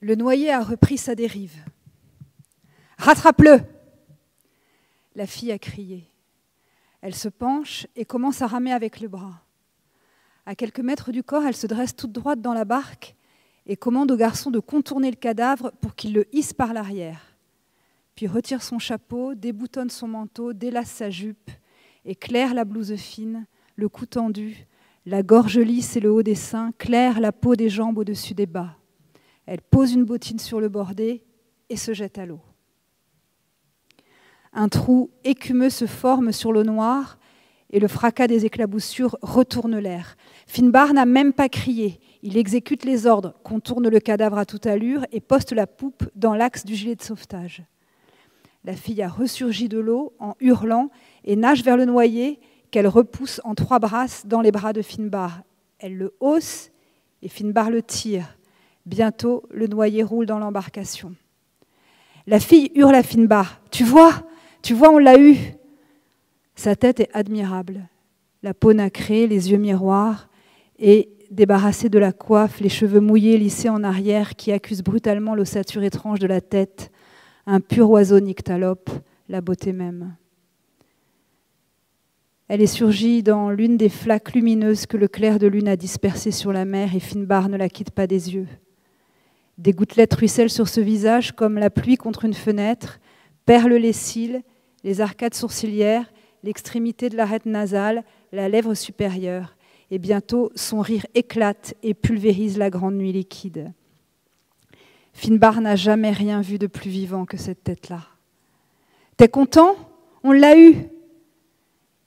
Le noyé a repris sa dérive. « Rattrape-le » La fille a crié. Elle se penche et commence à ramer avec le bras. À quelques mètres du corps, elle se dresse toute droite dans la barque et commande au garçon de contourner le cadavre pour qu'il le hisse par l'arrière. Puis retire son chapeau, déboutonne son manteau, délace sa jupe, éclaire la blouse fine, le cou tendu, la gorge lisse et le haut des seins, claire la peau des jambes au-dessus des bas. Elle pose une bottine sur le bordé et se jette à l'eau. Un trou écumeux se forme sur l'eau noire et le fracas des éclaboussures retourne l'air. Finbar n'a même pas crié. Il exécute les ordres, contourne le cadavre à toute allure et poste la poupe dans l'axe du gilet de sauvetage. La fille a ressurgi de l'eau en hurlant et nage vers le noyé qu'elle repousse en 3 brasses dans les bras de Finbar. Elle le hausse et Finbar le tire. Bientôt, le noyé roule dans l'embarcation. La fille hurle à Finbar. « Tu vois, on l'a eu !» Sa tête est admirable. La peau nacrée, les yeux miroirs et, débarrassée de la coiffe, les cheveux mouillés lissés en arrière qui accusent brutalement l'ossature étrange de la tête, un pur oiseau nyctalope, la beauté même. Elle est surgie dans l'une des flaques lumineuses que le clair de lune a dispersées sur la mer et Finbar ne la quitte pas des yeux. Des gouttelettes ruissellent sur ce visage comme la pluie contre une fenêtre, perlent les cils, les arcades sourcilières, l'extrémité de l'arête nasale, la lèvre supérieure. Et bientôt, son rire éclate et pulvérise la grande nuit liquide. Finbar n'a jamais rien vu de plus vivant que cette tête-là. « T'es content ? On l'a eu !»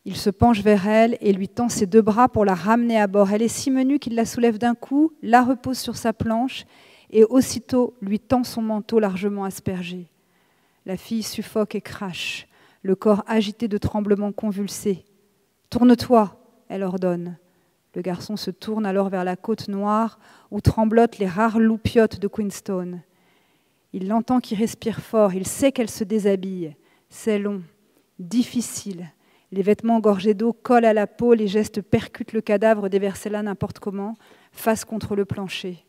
Il se penche vers elle et lui tend ses 2 bras pour la ramener à bord. Elle est si menue qu'il la soulève d'un coup, la repose sur sa planche et aussitôt lui tend son manteau largement aspergé. La fille suffoque et crache, le corps agité de tremblements convulsés. « Tourne-toi !» elle ordonne. Le garçon se tourne alors vers la côte noire où tremblotent les rares loupiotes de Queenstone. Il l'entend qui respire fort, il sait qu'elle se déshabille. C'est long, difficile. Les vêtements gorgés d'eau collent à la peau, les gestes percutent le cadavre déversé là n'importe comment, face contre le plancher.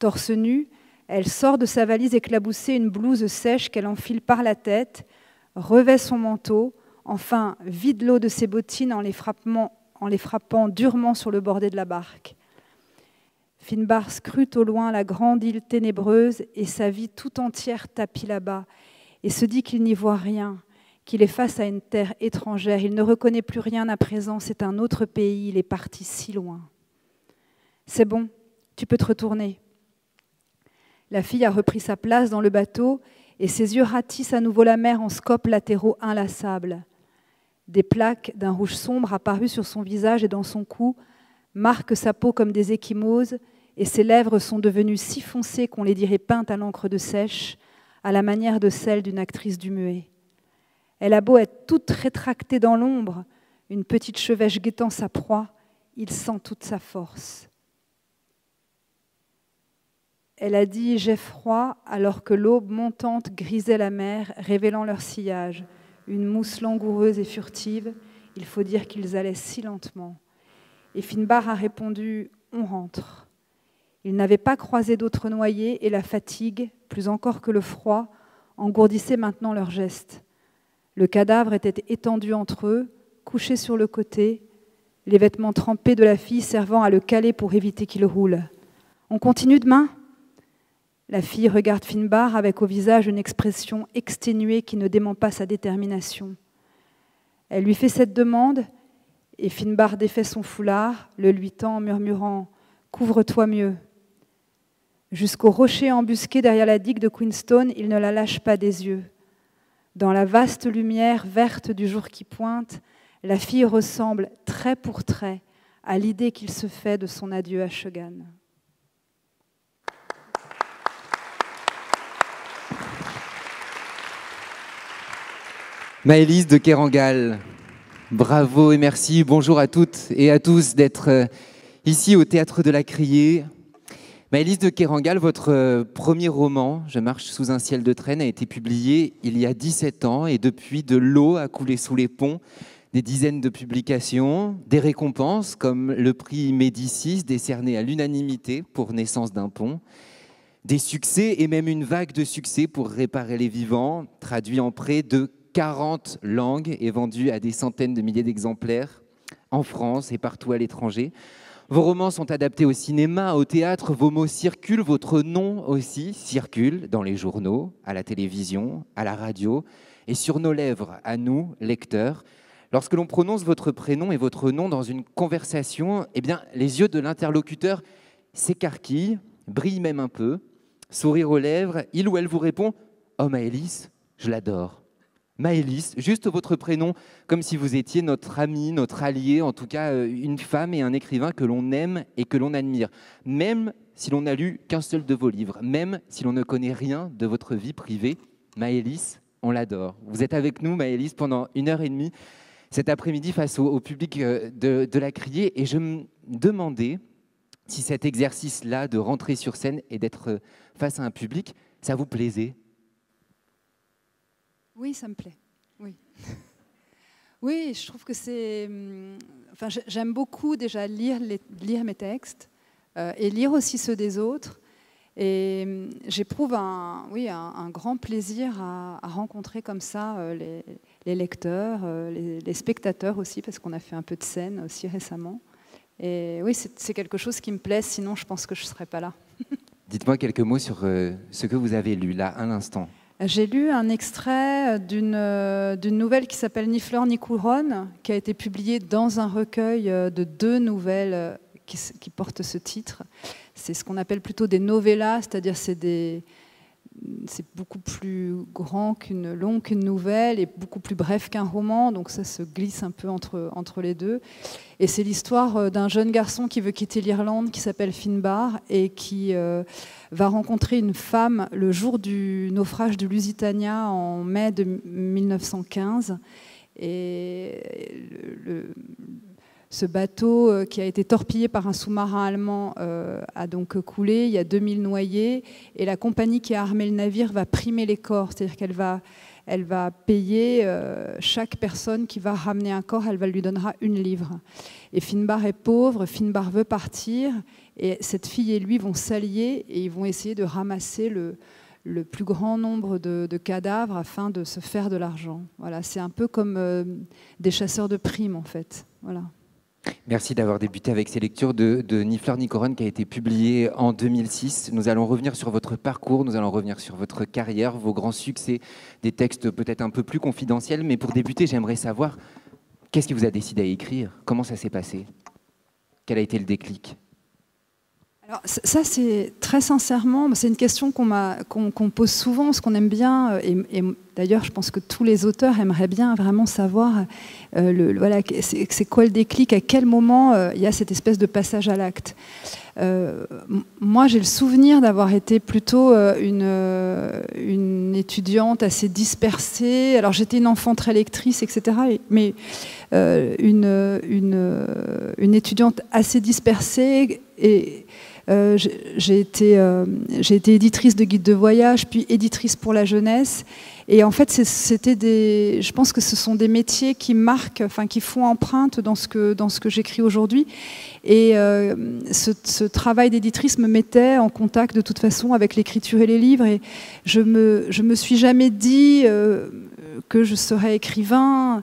Torse nu, elle sort de sa valise éclaboussée une blouse sèche qu'elle enfile par la tête, revêt son manteau, enfin vide l'eau de ses bottines en les frappant durement sur le bordé de la barque. Finbar scrute au loin la grande île ténébreuse et sa vie tout entière tapie là-bas et se dit qu'il n'y voit rien, qu'il est face à une terre étrangère. Il ne reconnaît plus rien à présent, c'est un autre pays, il est parti si loin. « C'est bon, tu peux te retourner. » La fille a repris sa place dans le bateau et ses yeux ratissent à nouveau la mer en scopes latéraux inlassables. Des plaques d'un rouge sombre apparues sur son visage et dans son cou marquent sa peau comme des ecchymoses et ses lèvres sont devenues si foncées qu'on les dirait peintes à l'encre de sèche, à la manière de celle d'une actrice du muet. Elle a beau être toute rétractée dans l'ombre, une petite chevêche guettant sa proie, il sent toute sa force. Elle a dit « j'ai froid » alors que l'aube montante grisait la mer, révélant leur sillage. Une mousse langoureuse et furtive, il faut dire qu'ils allaient si lentement. Et Finbar a répondu « on rentre ». Ils n'avaient pas croisé d'autres noyés et la fatigue, plus encore que le froid, engourdissait maintenant leurs gestes. Le cadavre était étendu entre eux, couché sur le côté, les vêtements trempés de la fille servant à le caler pour éviter qu'il roule. « On continue demain ?» La fille regarde Finbar avec au visage une expression exténuée qui ne dément pas sa détermination. Elle lui fait cette demande et Finbar défait son foulard, le lui tend en murmurant « Couvre-toi mieux ». Jusqu'au rocher embusqué derrière la digue de Queenstone, il ne la lâche pas des yeux. Dans la vaste lumière verte du jour qui pointe, la fille ressemble trait pour trait à l'idée qu'il se fait de son adieu à Shogun. Maëlys de Kerangal, bravo et merci. Bonjour à toutes et à tous d'être ici au Théâtre de la Criée. Maëlys de Kerangal, votre premier roman, Je marche sous un ciel de traîne, a été publié il y a 17 ans et depuis, de l'eau a coulé sous les ponts, des dizaines de publications, des récompenses comme le prix Médicis décerné à l'unanimité pour Naissance d'un pont, Des succès et même une vague de succès pour Réparer les vivants, traduit en près de 40 langues et vendu à des centaines de milliers d'exemplaires en France et partout à l'étranger. Vos romans sont adaptés au cinéma, au théâtre, vos mots circulent, votre nom aussi circule dans les journaux, à la télévision, à la radio et sur nos lèvres, à nous, lecteurs. Lorsque l'on prononce votre prénom et votre nom dans une conversation, eh bien, les yeux de l'interlocuteur s'écarquillent, brillent même un peu. Sourire aux lèvres, il ou elle vous répond « Oh Maëlys, je l'adore ». Maëlys, juste votre prénom, comme si vous étiez notre ami, notre allié, en tout cas une femme et un écrivain que l'on aime et que l'on admire. Même si l'on n'a lu qu'un seul de vos livres, même si l'on ne connaît rien de votre vie privée, Maëlys, on l'adore. Vous êtes avec nous, Maëlys, pendant 1h30 cet après-midi face au public de la Criée, et je me demandais si cet exercice-là de rentrer sur scène et d'être face à un public, ça vous plaisait? Oui, ça me plaît. Oui, oui, je trouve que c'est... Enfin, j'aime beaucoup déjà lire mes textes et lire aussi ceux des autres. Et j'éprouve un grand plaisir à rencontrer comme ça les lecteurs, les spectateurs aussi, parce qu'on a fait un peu de scène aussi récemment. Et oui, c'est quelque chose qui me plaît, sinon je pense que je ne serais pas là. Dites-moi quelques mots sur ce que vous avez lu, là, à l'instant. J'ai lu un extrait d'une nouvelle qui s'appelle Ni fleur ni couronne, qui a été publiée dans un recueil de 2 nouvelles qui portent ce titre. C'est ce qu'on appelle plutôt des novellas, c'est-à-dire c'est beaucoup plus long qu'une nouvelle et beaucoup plus bref qu'un roman, donc ça se glisse un peu entre les deux. Et c'est l'histoire d'un jeune garçon qui veut quitter l'Irlande, qui s'appelle Finbar, et qui va rencontrer une femme le jour du naufrage du Lusitania en mai de 1915. Et ce bateau qui a été torpillé par un sous-marin allemand a donc coulé. Il y a 2000 noyés et la compagnie qui a armé le navire va primer les corps, c'est-à-dire qu'elle va payer chaque personne qui va ramener un corps, elle lui donnera 1 livre. Et Finbar est pauvre, Finbar veut partir et cette fille et lui vont s'allier et ils vont essayer de ramasser le plus grand nombre de cadavres afin de se faire de l'argent. Voilà, c'est un peu comme des chasseurs de primes en fait. Voilà. Merci d'avoir débuté avec ces lectures de Ni fleur ni couronne qui a été publiée en 2006. Nous allons revenir sur votre parcours, nous allons revenir sur votre carrière, vos grands succès, des textes peut-être un peu plus confidentiels. Mais pour débuter, j'aimerais savoir, qu'est-ce qui vous a décidé à écrire? Comment ça s'est passé? Quel a été le déclic? Alors ça, c'est très sincèrement, c'est une question qu'on pose souvent, parce qu'on aime bien, et d'ailleurs je pense que tous les auteurs aimeraient bien vraiment savoir voilà, c'est quoi le déclic, à quel moment il y a cette espèce de passage à l'acte. Moi j'ai le souvenir d'avoir été plutôt une étudiante assez dispersée, alors j'étais une enfant très lectrice, etc., mais une étudiante assez dispersée et j'ai été éditrice de guides de voyage, puis éditrice pour la jeunesse. Et en fait, je pense que ce sont des métiers qui marquent, enfin, qui font empreinte dans ce que j'écris aujourd'hui. Et ce travail d'éditrice me mettait en contact de toute façon avec l'écriture et les livres. Et je me suis jamais dit que je serais écrivain.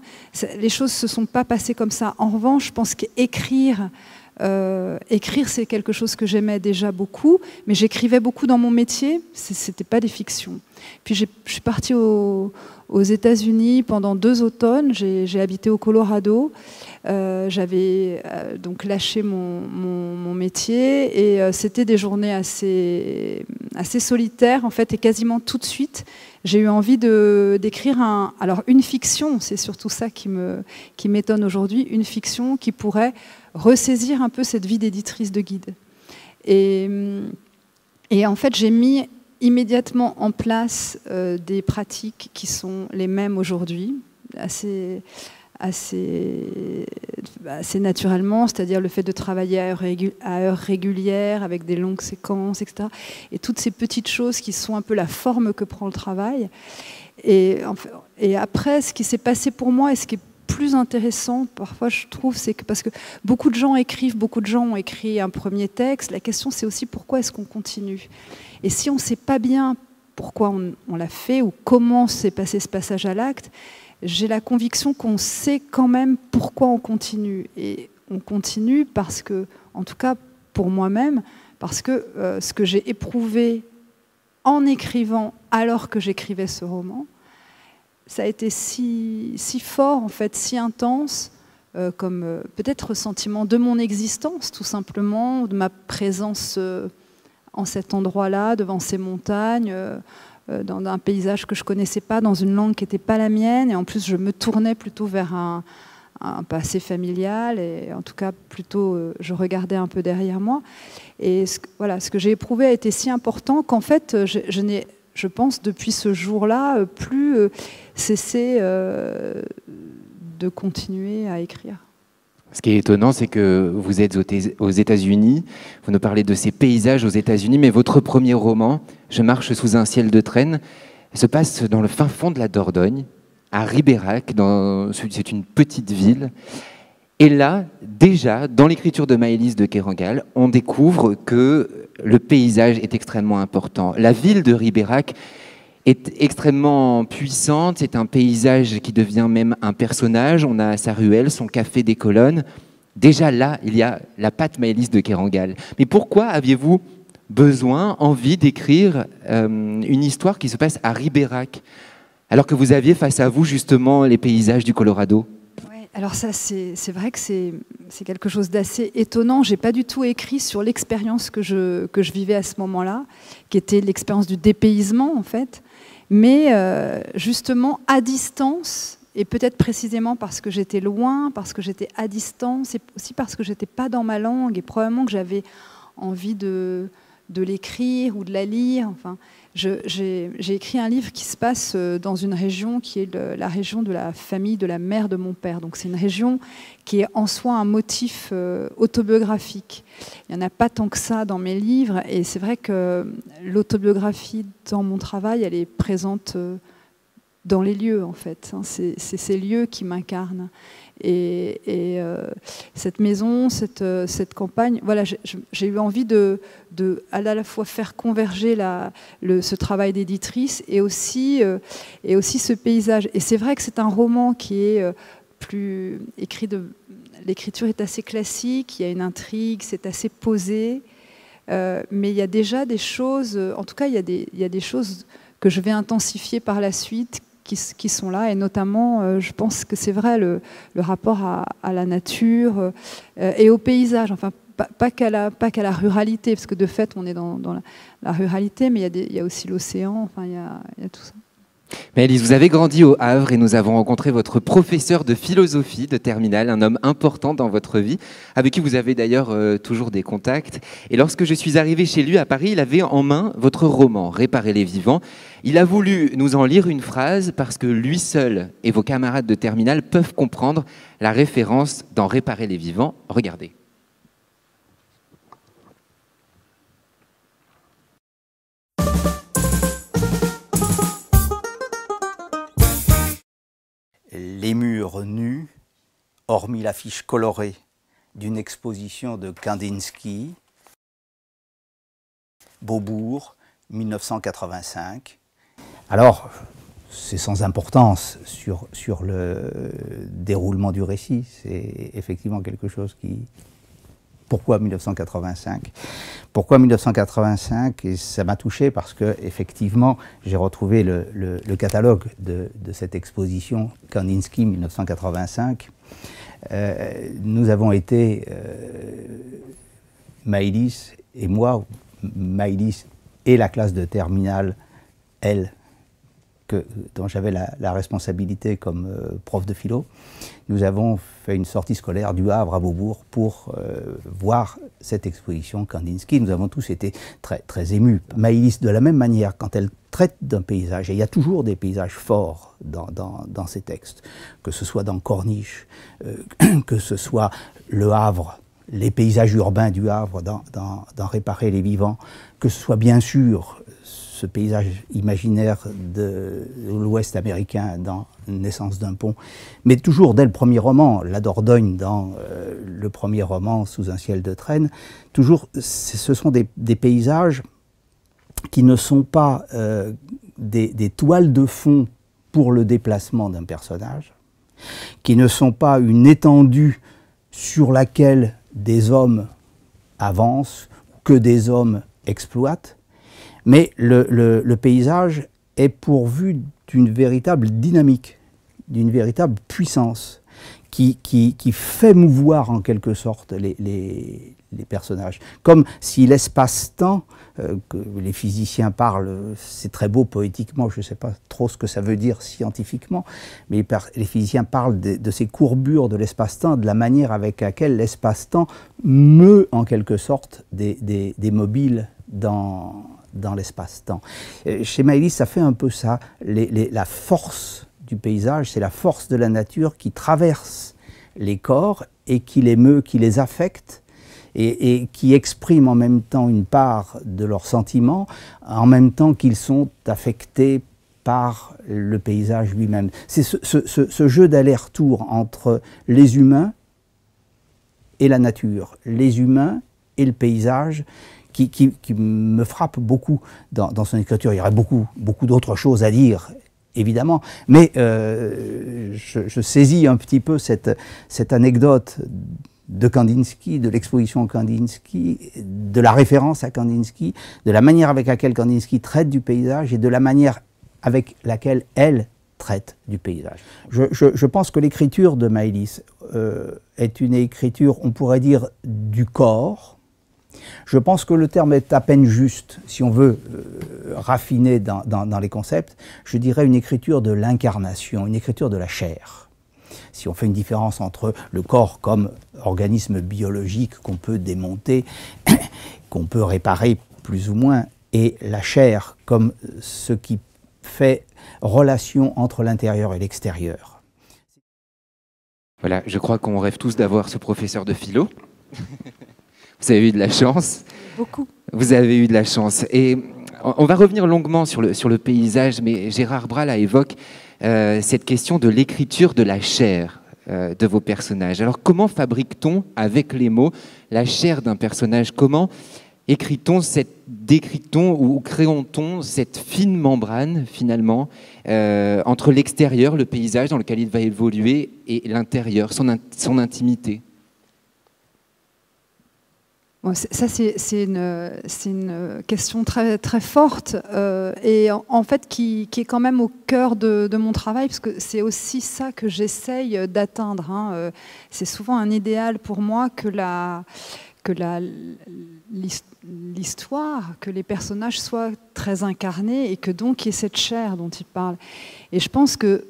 Les choses se sont pas passées comme ça. En revanche, je pense qu'écrire, c'est quelque chose que j'aimais déjà beaucoup, mais j'écrivais beaucoup dans mon métier, c'était pas des fictions. Puis je suis partie aux États-Unis pendant 2 automnes, j'ai habité au Colorado, j'avais donc lâché mon métier et c'était des journées assez solitaires en fait, et quasiment tout de suite j'ai eu envie d'écrire une fiction, c'est surtout ça qui m'étonne aujourd'hui, une fiction qui pourrait ressaisir un peu cette vie d'éditrice de guide. Et en fait, j'ai mis immédiatement en place des pratiques qui sont les mêmes aujourd'hui, assez naturellement, c'est-à-dire le fait de travailler à heures régulières, avec des longues séquences, etc. Et toutes ces petites choses qui sont un peu la forme que prend le travail. Et après, ce qui s'est passé pour moi, et ce qui est plus intéressant, parfois je trouve, c'est que parce que beaucoup de gens écrivent, beaucoup de gens ont écrit un premier texte, la question c'est aussi pourquoi est-ce qu'on continue. Et si on ne sait pas bien pourquoi on l'a fait ou comment s'est passé ce passage à l'acte, j'ai la conviction qu'on sait quand même pourquoi on continue. Et on continue parce que, en tout cas pour moi-même, parce que ce que j'ai éprouvé en écrivant alors que j'écrivais ce roman, ça a été si fort, en fait, si intense, comme peut-être ressentiment de mon existence, tout simplement, de ma présence en cet endroit-là, devant ces montagnes, dans un paysage que je ne connaissais pas, dans une langue qui n'était pas la mienne, et en plus je me tournais plutôt vers un passé familial, et en tout cas plutôt je regardais un peu derrière moi. Et voilà, ce que j'ai éprouvé a été si important qu'en fait je n'ai, je pense, depuis ce jour-là, plus cessé de continuer à écrire. Ce qui est étonnant, c'est que vous êtes aux États-Unis, vous nous parlez de ces paysages aux États-Unis, mais votre premier roman, Je marche sous un ciel de traîne, se passe dans le fin fond de la Dordogne, à Ribérac, c'est une petite ville. Et là, déjà, dans l'écriture de Maëlys de Kerangal, on découvre que le paysage est extrêmement important. La ville de Ribérac est extrêmement puissante, c'est un paysage qui devient même un personnage. On a sa ruelle, son café des colonnes. Déjà là, il y a la patte Maëlys de Kerangal. Mais pourquoi aviez-vous besoin, envie d'écrire une histoire qui se passe à Ribérac, alors que vous aviez face à vous justement les paysages du Colorado? Alors ça, c'est vrai que c'est quelque chose d'assez étonnant. Je n'ai pas du tout écrit sur l'expérience que je vivais à ce moment-là, qui était l'expérience du dépaysement, en fait. Mais justement, à distance, et peut-être précisément parce que j'étais loin, parce que j'étais à distance, et aussi parce que je n'étais pas dans ma langue, et probablement que j'avais envie de l'écrire ou de la lire. Enfin, j'ai écrit un livre qui se passe dans une région qui est la région de la famille de la mère de mon père. Donc c'est une région qui est en soi un motif autobiographique. Il n'y en a pas tant que ça dans mes livres, et c'est vrai que l'autobiographie dans mon travail, elle est présente dans les lieux, en fait. C'est ces lieux qui m'incarnent. Et cette maison, cette campagne, voilà, j'ai eu envie de à la fois faire converger ce travail d'éditrice et aussi ce paysage. Et c'est vrai que c'est un roman qui est plus écrit l'écriture est assez classique, il y a une intrigue, c'est assez posé, mais il y a déjà des choses, en tout cas il y a des choses que je vais intensifier par la suite, qui sont là, et notamment, je pense que c'est vrai, le rapport à la nature et au paysage, enfin, pas qu'à la ruralité, parce que de fait, on est dans la ruralité, mais il y a aussi l'océan, enfin, il y a tout ça. Maëlys, vous avez grandi au Havre et nous avons rencontré votre professeur de philosophie de terminale, un homme important dans votre vie, avec qui vous avez d'ailleurs toujours des contacts. Et lorsque je suis arrivé chez lui à Paris, il avait en main votre roman, Réparer les vivants. Il a voulu nous en lire une phrase parce que lui seul et vos camarades de terminale peuvent comprendre la référence dans Réparer les vivants. Regardez. Les murs nus, hormis l'affiche colorée d'une exposition de Kandinsky, Beaubourg, 1985. Alors, c'est sans importance sur le déroulement du récit, c'est effectivement quelque chose qui... Pourquoi 1985 ? Pourquoi 1985 ? Et ça m'a touché parce que effectivement, j'ai retrouvé le catalogue de cette exposition Kandinsky 1985. Nous avons été, Maëlys et moi, Maëlys et la classe de terminale, elle, dont j'avais la responsabilité comme prof de philo, nous avons fait une sortie scolaire du Havre à Beaubourg pour voir cette exposition Kandinsky. Nous avons tous été très, très émus. Maëlys, de la même manière, quand elle traite d'un paysage, et il y a toujours des paysages forts dans ses textes, que ce soit dans Corniche, que ce soit le Havre, les paysages urbains du Havre dans Réparer les vivants, que ce soit bien sûr ce paysage imaginaire de l'Ouest américain dans Naissance d'un pont, mais toujours dès le premier roman, La Dordogne dans le premier roman Sous un ciel de traîne, toujours ce sont des paysages qui ne sont pas des toiles de fond pour le déplacement d'un personnage, qui ne sont pas une étendue sur laquelle des hommes avancent, que des hommes exploitent, mais le paysage est pourvu d'une véritable dynamique, d'une véritable puissance qui fait mouvoir en quelque sorte les personnages. Comme si l'espace-temps, que les physiciens parlent, c'est très beau poétiquement, je ne sais pas trop ce que ça veut dire scientifiquement, mais les physiciens parlent de ces courbures de l'espace-temps, de la manière avec laquelle l'espace-temps meut en quelque sorte des mobiles dans l'espace-temps. Chez Maëlys, ça fait un peu ça. La force du paysage, c'est la force de la nature qui traverse les corps et qui les meut, qui les affecte, et qui expriment en même temps une part de leurs sentiments, en même temps qu'ils sont affectés par le paysage lui-même. C'est ce jeu d'aller-retour entre les humains et la nature, les humains et le paysage, qui me frappe beaucoup dans son écriture. Il y aurait beaucoup d'autres choses à dire, évidemment, mais je saisis un petit peu cette anecdote de Kandinsky, de l'exposition Kandinsky, de la référence à Kandinsky, de la manière avec laquelle Kandinsky traite du paysage et de la manière avec laquelle elle traite du paysage. Je pense que l'écriture de Maëlys est une écriture, on pourrait dire, du corps. Je pense que le terme est à peine juste, si on veut raffiner dans les concepts. Je dirais une écriture de l'incarnation, une écriture de la chair. Si on fait une différence entre le corps comme organisme biologique qu'on peut démonter, qu'on peut réparer plus ou moins, et la chair comme ce qui fait relation entre l'intérieur et l'extérieur. Voilà, je crois qu'on rêve tous d'avoir ce professeur de philo. Vous avez eu de la chance. Beaucoup. Vous avez eu de la chance. Et on va revenir longuement sur le paysage, mais Gérard Bras là, évoque cette question de l'écriture de la chair de vos personnages. Alors comment fabrique-t-on avec les mots la chair d'un personnage? Comment décrit-on ou créons-on cette fine membrane finalement entre l'extérieur, le paysage dans lequel il va évoluer, et l'intérieur, son intimité? Bon, ça, c'est une question très, très forte et en fait qui est quand même au cœur de mon travail, parce que c'est aussi ça que j'essaye d'atteindre. Hein. C'est souvent un idéal pour moi que l'histoire, que les personnages soient très incarnés et que donc il y ait cette chair dont il parle. Et je pense que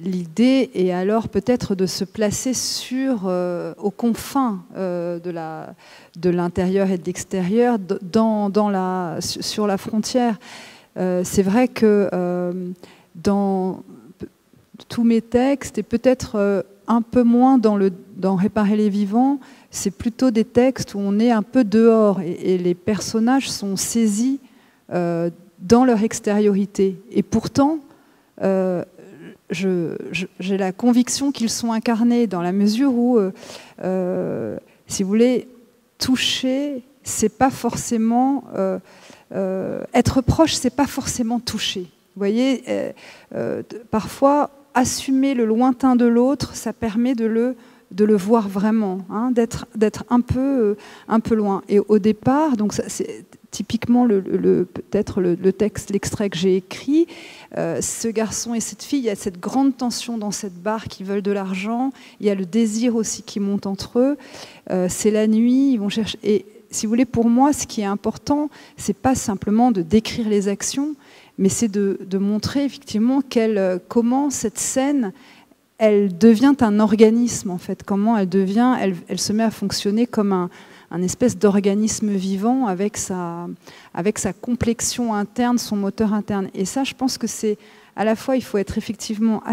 l'idée est alors peut-être de se placer aux confins de l'intérieur et de l'extérieur, sur la frontière. C'est vrai que dans tous mes textes, et peut-être un peu moins dans Réparer les vivants, c'est plutôt des textes où on est un peu dehors et les personnages sont saisis dans leur extériorité. Et pourtant, j'ai la conviction qu'ils sont incarnés, dans la mesure où, si vous voulez, toucher, c'est pas forcément être proche, c'est pas forcément toucher. Vous voyez, parfois assumer le lointain de l'autre, ça permet de le voir vraiment, hein, d'être un peu loin. Et au départ, donc c'est typiquement peut-être le texte, l'extrait que j'ai écrit, ce garçon et cette fille, il y a cette grande tension dans cette barque, ils veulent de l'argent, il y a le désir aussi qui monte entre eux, c'est la nuit, ils vont chercher. Et si vous voulez, pour moi, ce qui est important, c'est pas simplement de décrire les actions, mais c'est de montrer effectivement comment cette scène, elle devient un organisme en fait, comment elle se met à fonctionner comme un espèce d'organisme vivant avec sa complexion interne, son moteur interne. Et ça, je pense que c'est à la fois il faut être effectivement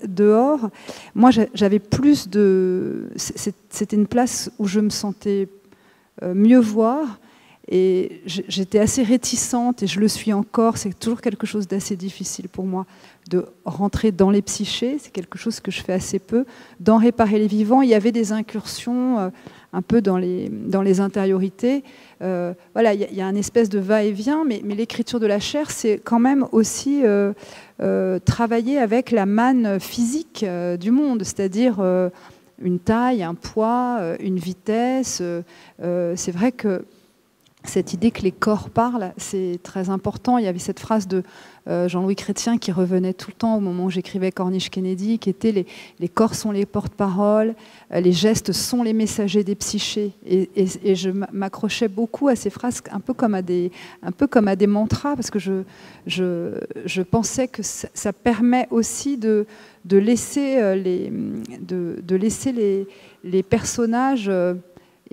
dehors. Moi j'avais plus de... C'était une place où je me sentais mieux voir, et j'étais assez réticente, et je le suis encore, c'est toujours quelque chose d'assez difficile pour moi de rentrer dans les psychés, c'est quelque chose que je fais assez peu. Dans Réparer les vivants, il y avait des incursions un peu dans les intériorités. Voilà, il y a une espèce de va-et-vient, mais l'écriture de la chair, c'est quand même aussi travailler avec la manne physique du monde, c'est-à-dire une taille, un poids, une vitesse. C'est vrai que cette idée que les corps parlent, c'est très important. Il y avait cette phrase de Jean-Louis Chrétien qui revenait tout le temps au moment où j'écrivais Corniche Kennedy, qui était les corps sont les porte-paroles, les gestes sont les messagers des psychés. Et je m'accrochais beaucoup à ces phrases, un peu comme à des mantras, parce que je pensais que ça permet aussi de laisser les personnages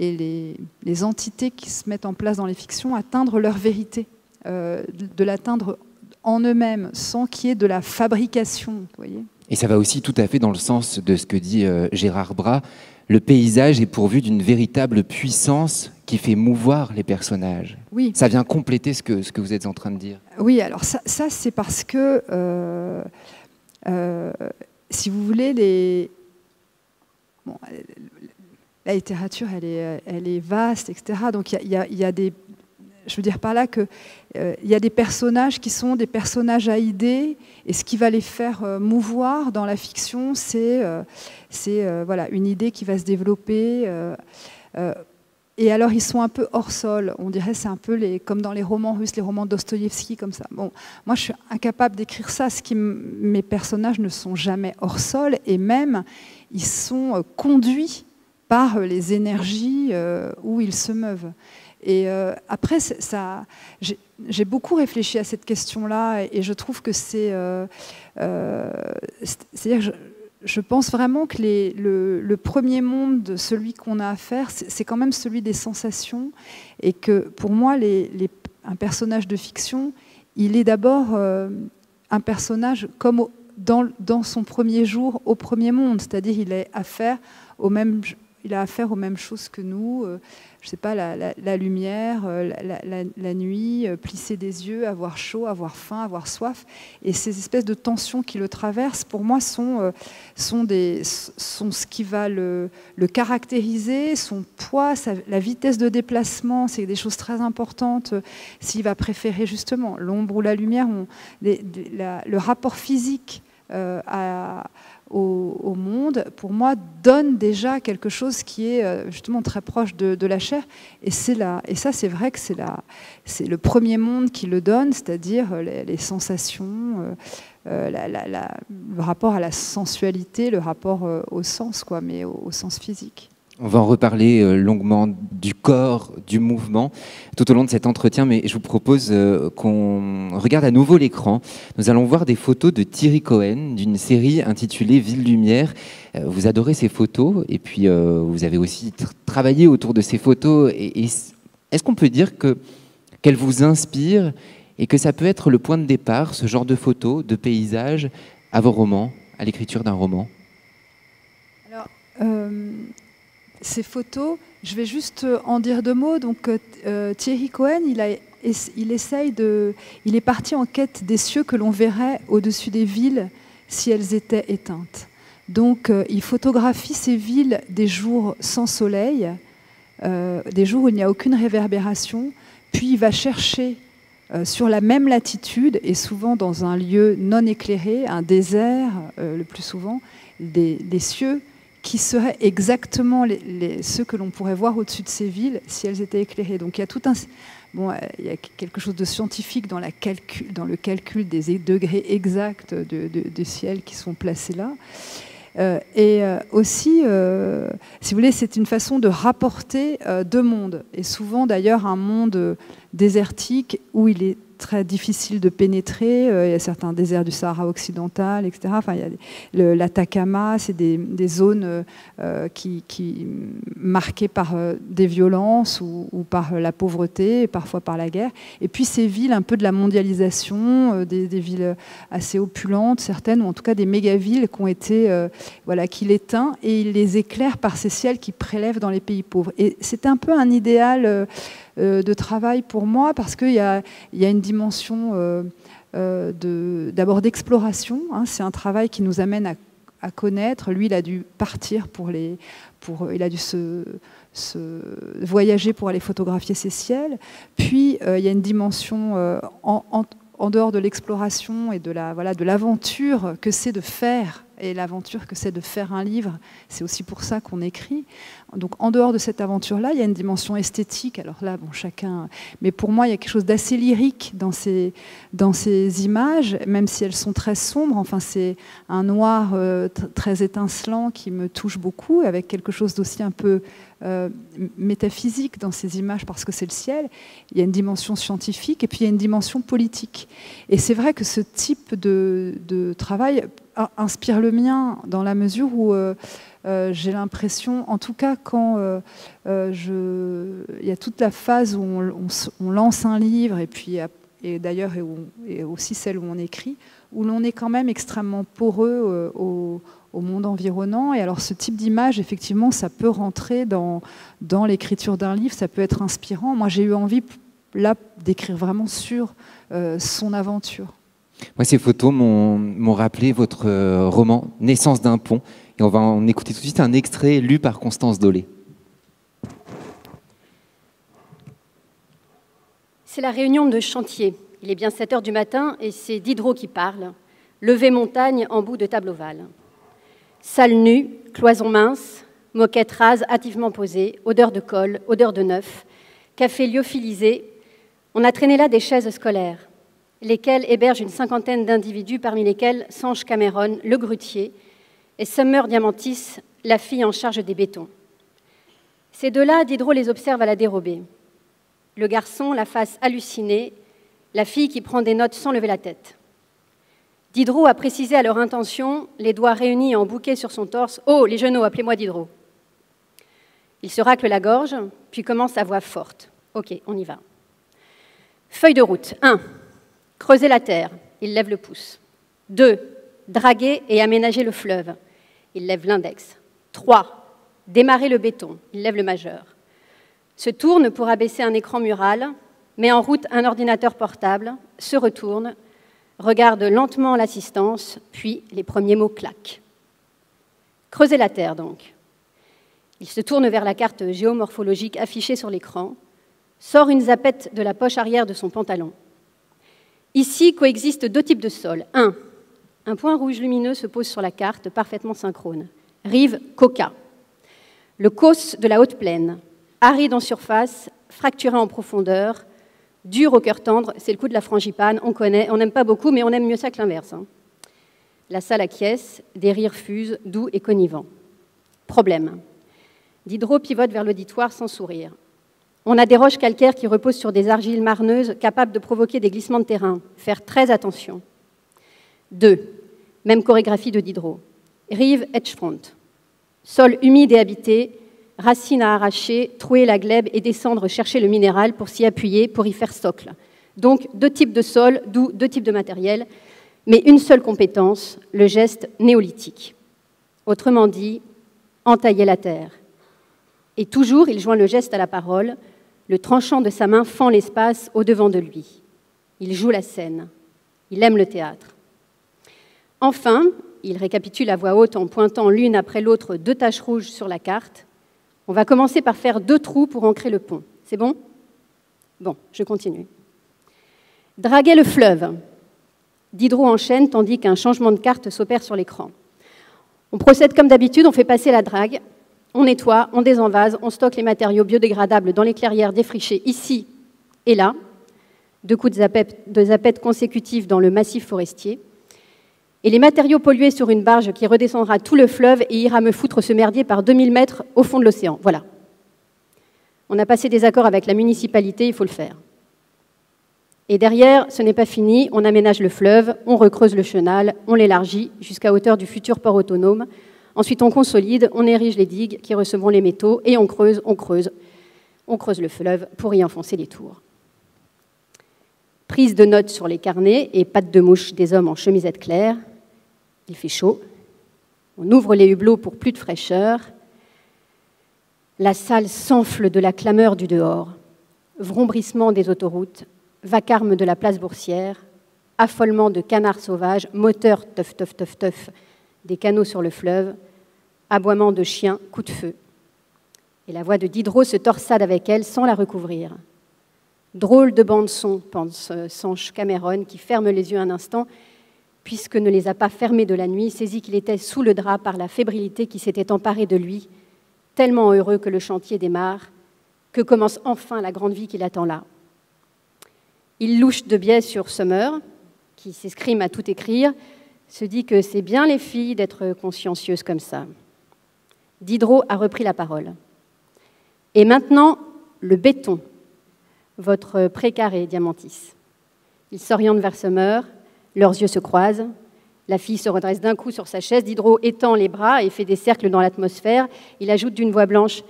et les entités qui se mettent en place dans les fictions atteindre leur vérité, de l'atteindre en eux-mêmes, sans qu'il y ait de la fabrication. Vous voyez ? Et ça va aussi tout à fait dans le sens de ce que dit Gérard Bras. Le paysage est pourvu d'une véritable puissance qui fait mouvoir les personnages. Oui. Ça vient compléter ce que vous êtes en train de dire. Oui, alors ça c'est parce que, si vous voulez, la littérature, elle est vaste, etc. Donc il y a des... Je veux dire par là qu'il y a des personnages qui sont des personnages à idées, et ce qui va les faire mouvoir dans la fiction, c'est voilà, une idée qui va se développer. Et alors ils sont un peu hors sol. On dirait c'est un peu comme dans les romans russes, les romans Dostoïevski, comme ça. Bon, moi je suis incapable d'écrire ça. Mes personnages ne sont jamais hors sol, et même ils sont conduits par les énergies où ils se meuvent. Et après, j'ai beaucoup réfléchi à cette question-là, et je trouve que c'est-à-dire, je pense vraiment que le premier monde, celui qu'on a à faire, c'est quand même celui des sensations, et que pour moi, un personnage de fiction, il est d'abord un personnage comme dans son premier jour au premier monde, c'est-à-dire il a affaire aux mêmes choses que nous, je ne sais pas, la lumière, la nuit, plisser des yeux, avoir chaud, avoir faim, avoir soif. Et ces espèces de tensions qui le traversent, pour moi, sont ce qui va le caractériser, son poids, la vitesse de déplacement, c'est des choses très importantes. S'il va préférer justement l'ombre ou la lumière, le rapport physique au monde, pour moi, donne déjà quelque chose qui est justement très proche de la chair. Et ça, c'est vrai que c'est le premier monde qui le donne, c'est-à-dire les sensations, le rapport à la sensualité, le rapport au sens, quoi, mais au sens physique. On va en reparler longuement du corps, du mouvement, tout au long de cet entretien, mais je vous propose qu'on regarde à nouveau l'écran. Nous allons voir des photos de Thierry Cohen, d'une série intitulée Ville Lumière. Vous adorez ces photos, et puis vous avez aussi travaillé autour de ces photos. Et est-ce qu'on peut dire qu'elles vous inspirent, et que ça peut être le point de départ, ce genre de photos, de paysages, à vos romans, à l'écriture d'un roman ? Alors, ces photos, je vais juste en dire deux mots. Donc, Thierry Cohen, il est parti en quête des cieux que l'on verrait au-dessus des villes si elles étaient éteintes. Donc, il photographie ces villes des jours sans soleil, des jours où il n'y a aucune réverbération, puis il va chercher sur la même latitude, et souvent dans un lieu non éclairé, un désert le plus souvent, des cieux qui seraient exactement ceux que l'on pourrait voir au-dessus de ces villes si elles étaient éclairées. Donc il y a il y a quelque chose de scientifique dans le calcul des degrés exacts du ciel qui sont placés là. Et aussi, si vous voulez, c'est une façon de rapporter deux mondes, et souvent d'ailleurs un monde désertique où il est très difficiles de pénétrer. Il y a certains déserts du Sahara occidental, etc. Enfin, il y a l'Atacama, c'est des zones marquées par des violences ou par la pauvreté, et parfois par la guerre. Et puis ces villes un peu de la mondialisation, des villes assez opulentes, certaines, ou en tout cas des méga-villes qui ont été, qu'il éteint, et il les éclaire par ces ciels qui prélèvent dans les pays pauvres. Et c'est un peu un idéal de travail pour moi, parce qu'il y a une dimension d'abord d'exploration. C'est un travail qui nous amène à connaître. Lui, il a dû partir il a dû voyager pour aller photographier ces ciels. Puis, il y a une dimension en dehors de l'exploration et de l'aventure que c'est de faire, et l'aventure que c'est de faire un livre. C'est aussi pour ça qu'on écrit. Donc, en dehors de cette aventure-là, il y a une dimension esthétique. Alors là, bon, chacun... Mais pour moi, il y a quelque chose d'assez lyrique dans ces images, même si elles sont très sombres. Enfin, c'est un noir très étincelant qui me touche beaucoup, avec quelque chose d'aussi un peu métaphysique dans ces images, parce que c'est le ciel. Il y a une dimension scientifique, et puis il y a une dimension politique. Et c'est vrai que ce type de travail inspire le mien, dans la mesure où j'ai l'impression, en tout cas quand il y a toute la phase où on lance un livre, et d'ailleurs et aussi celle où on écrit, où l'on est quand même extrêmement poreux au monde environnant. Et alors ce type d'image, effectivement, ça peut rentrer dans l'écriture d'un livre, ça peut être inspirant. Moi, j'ai eu envie, là, d'écrire vraiment sur son aventure. Moi, ces photos m'ont rappelé votre roman « Naissance d'un pont ». Et on va en écouter tout de suite un extrait lu par Constance Dolé. C'est la réunion de chantier. Il est bien 7 h du matin et c'est Diderot qui parle. Levé montagne en bout de table ovale. Salle nue, cloison mince, moquette rase hâtivement posée, odeur de colle, odeur de neuf, café lyophilisé. On a traîné là des chaises scolaires, lesquelles hébergent une 50aine d'individus, parmi lesquels Sanche Cameron, le grutier, et Summer Diamantis, la fille en charge des bétons. Ces deux-là, Diderot les observe à la dérobée. Le garçon, la face hallucinée, la fille qui prend des notes sans lever la tête. Diderot a précisé à leur intention, les doigts réunis en bouquet sur son torse. « Oh, les genoux, appelez-moi Diderot !» Il se racle la gorge, puis commence à voix forte. « Ok, on y va. » Feuille de route. 1. Creuser la terre. Il lève le pouce. 2. Draguer et aménager le fleuve. Il lève l'index. 3. Démarrer le béton. Il lève le majeur. Se tourne pour abaisser un écran mural, met en route un ordinateur portable, se retourne, regarde lentement l'assistance, puis les premiers mots claquent. Creuser la terre, donc. Il se tourne vers la carte géomorphologique affichée sur l'écran, sort une zappette de la poche arrière de son pantalon. Ici coexistent 2 types de sols. 1. Un point rouge lumineux se pose sur la carte, parfaitement synchrone. Rive Coca. Le causse de la haute plaine, aride en surface, fracturé en profondeur, dur au cœur tendre, c'est le coup de la frangipane, on connaît, on n'aime pas beaucoup, mais on aime mieux ça que l'inverse. La salle acquiesce, des rires fusent, doux et connivants. Problème. Diderot pivote vers l'auditoire sans sourire. On a des roches calcaires qui reposent sur des argiles marneuses capables de provoquer des glissements de terrain. Faire très attention. 2. Même chorégraphie de Diderot. Rive edgefront. Sol humide et habité, racines à arracher, trouer la glèbe et descendre chercher le minéral pour s'y appuyer, pour y faire socle. Donc 2 types de sol, d'où 2 types de matériel, mais une seule compétence, le geste néolithique. Autrement dit, entailler la terre. Et toujours, il joint le geste à la parole, le tranchant de sa main fend l'espace au-devant de lui. Il joue la scène. Il aime le théâtre. Enfin, il récapitule à voix haute en pointant l'une après l'autre 2 taches rouges sur la carte. On va commencer par faire 2 trous pour ancrer le pont. C'est bon ? Bon, je continue. Draguer le fleuve. Diderot enchaîne tandis qu'un changement de carte s'opère sur l'écran. On procède comme d'habitude, on fait passer la drague, on nettoie, on désenvase, on stocke les matériaux biodégradables dans les clairières défrichées ici et là. 2 coups de zapette consécutifs dans le massif forestier. Et les matériaux pollués sur une barge qui redescendra tout le fleuve et ira me foutre ce merdier par 2000 mètres au fond de l'océan. Voilà. On a passé des accords avec la municipalité, il faut le faire. Et derrière, ce n'est pas fini, on aménage le fleuve, on recreuse le chenal, on l'élargit jusqu'à hauteur du futur port autonome. Ensuite, on consolide, on érige les digues qui recevront les métaux et on creuse le fleuve pour y enfoncer les tours. Prise de notes sur les carnets et pattes de mouche des hommes en chemisette claire. Il fait chaud. On ouvre les hublots pour plus de fraîcheur. La salle s'enfle de la clameur du dehors. Vrombrissement des autoroutes, vacarme de la place Boursière, affolement de canards sauvages, moteur teuf teuf teuf teuf des canaux sur le fleuve, aboiement de chiens, coup de feu. Et la voix de Diderot se torsade avec elle sans la recouvrir. Drôle de bande-son, pense Sanche Cameron, qui ferme les yeux un instant, puisque ne les a pas fermés de la nuit, saisit qu'il était sous le drap par la fébrilité qui s'était emparée de lui, tellement heureux que le chantier démarre, que commence enfin la grande vie qui l'attend là. Il louche de biais sur Summer, qui s'escrime à tout écrire, se dit que c'est bien les filles d'être consciencieuses comme ça. Diderot a repris la parole. Et maintenant, le béton, votre précaré, Diamantis. Il s'oriente vers Summer, leurs yeux se croisent, la fille se redresse d'un coup sur sa chaise, Diderot étend les bras et fait des cercles dans l'atmosphère. Il ajoute d'une voix blanche: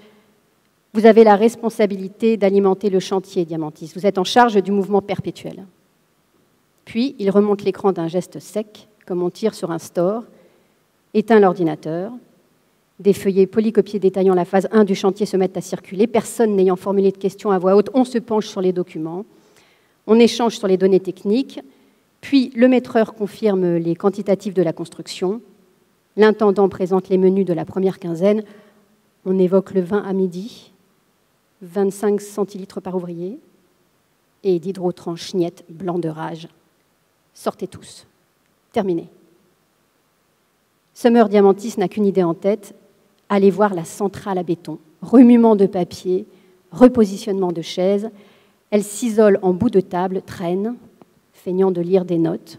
« Vous avez la responsabilité d'alimenter le chantier, Diamantis. Vous êtes en charge du mouvement perpétuel. » Puis, il remonte l'écran d'un geste sec, comme on tire sur un store, éteint l'ordinateur. Des feuillets polycopiés détaillant la phase 1 du chantier se mettent à circuler. Personne n'ayant formulé de questions à voix haute, on se penche sur les documents. On échange sur les données techniques. Puis, le maîtreur confirme les quantitatifs de la construction. L'intendant présente les menus de la première quinzaine. On évoque le vin à midi, 25 centilitres par ouvrier. Et Diderot tranche Niette, blanc de rage. Sortez tous. Terminé. Summer Diamantis n'a qu'une idée en tête, aller voir la centrale à béton. Remuement de papier, repositionnement de chaises. Elle s'isole en bout de table, traîne, feignant de lire des notes.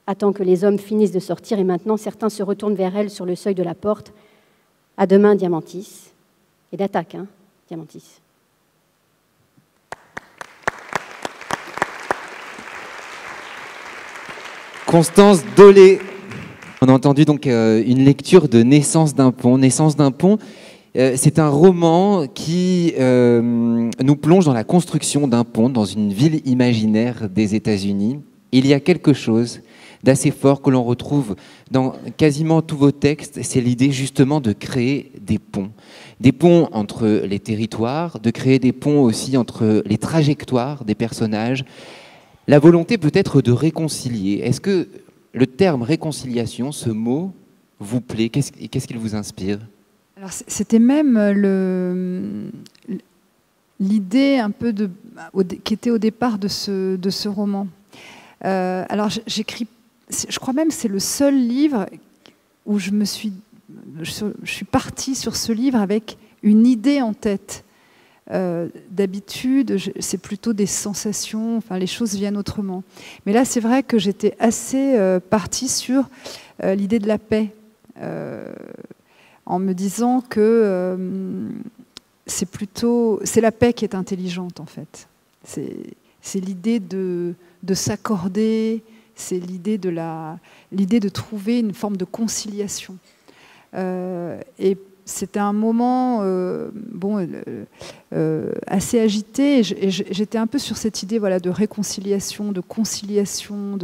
Attend que les hommes finissent de sortir et maintenant certains se retournent vers elle sur le seuil de la porte. À demain, Diamantis. Et d'attaque, hein, Diamantis. Constance Dolé. On a entendu donc une lecture de Naissance d'un pont. Naissance d'un pont, c'est un roman qui nous plonge dans la construction d'un pont dans une ville imaginaire des États-Unis. Il y a quelque chose d'assez fort que l'on retrouve dans quasiment tous vos textes, c'est l'idée justement de créer des ponts entre les territoires, de créer des ponts aussi entre les trajectoires des personnages. La volonté peut-être de réconcilier. Est-ce que le terme réconciliation, ce mot, vous plaît? Qu'est-ce qu'il vous inspire? Alors, c'était même l'idée un peu qui était au départ de ce roman. Alors, j'écris, je crois même que c'est le seul livre où je suis partie sur ce livre avec une idée en tête. D'habitude, c'est plutôt des sensations, enfin, les choses viennent autrement. Mais là, c'est vrai que j'étais assez partie sur l'idée de la paix, en me disant que c'est la paix qui est intelligente, en fait. C'est l'idée de s'accorder, c'est l'idée de trouver une forme de conciliation. Et c'était un moment assez agité, et j'étais un peu sur cette idée, voilà, de réconciliation, de conciliation,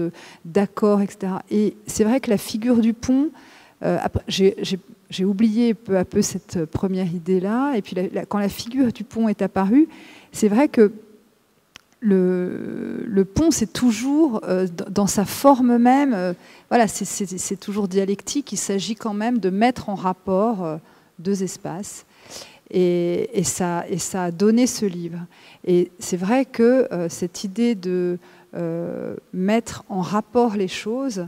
d'accord, etc. Et c'est vrai que la figure du pont, j'ai oublié peu à peu cette première idée-là, et puis quand la figure du pont est apparue, c'est vrai que le pont, c'est toujours, dans sa forme même, voilà, c'est toujours dialectique, il s'agit quand même de mettre en rapport deux espaces, et ça a donné ce livre. Et c'est vrai que cette idée de mettre en rapport les choses,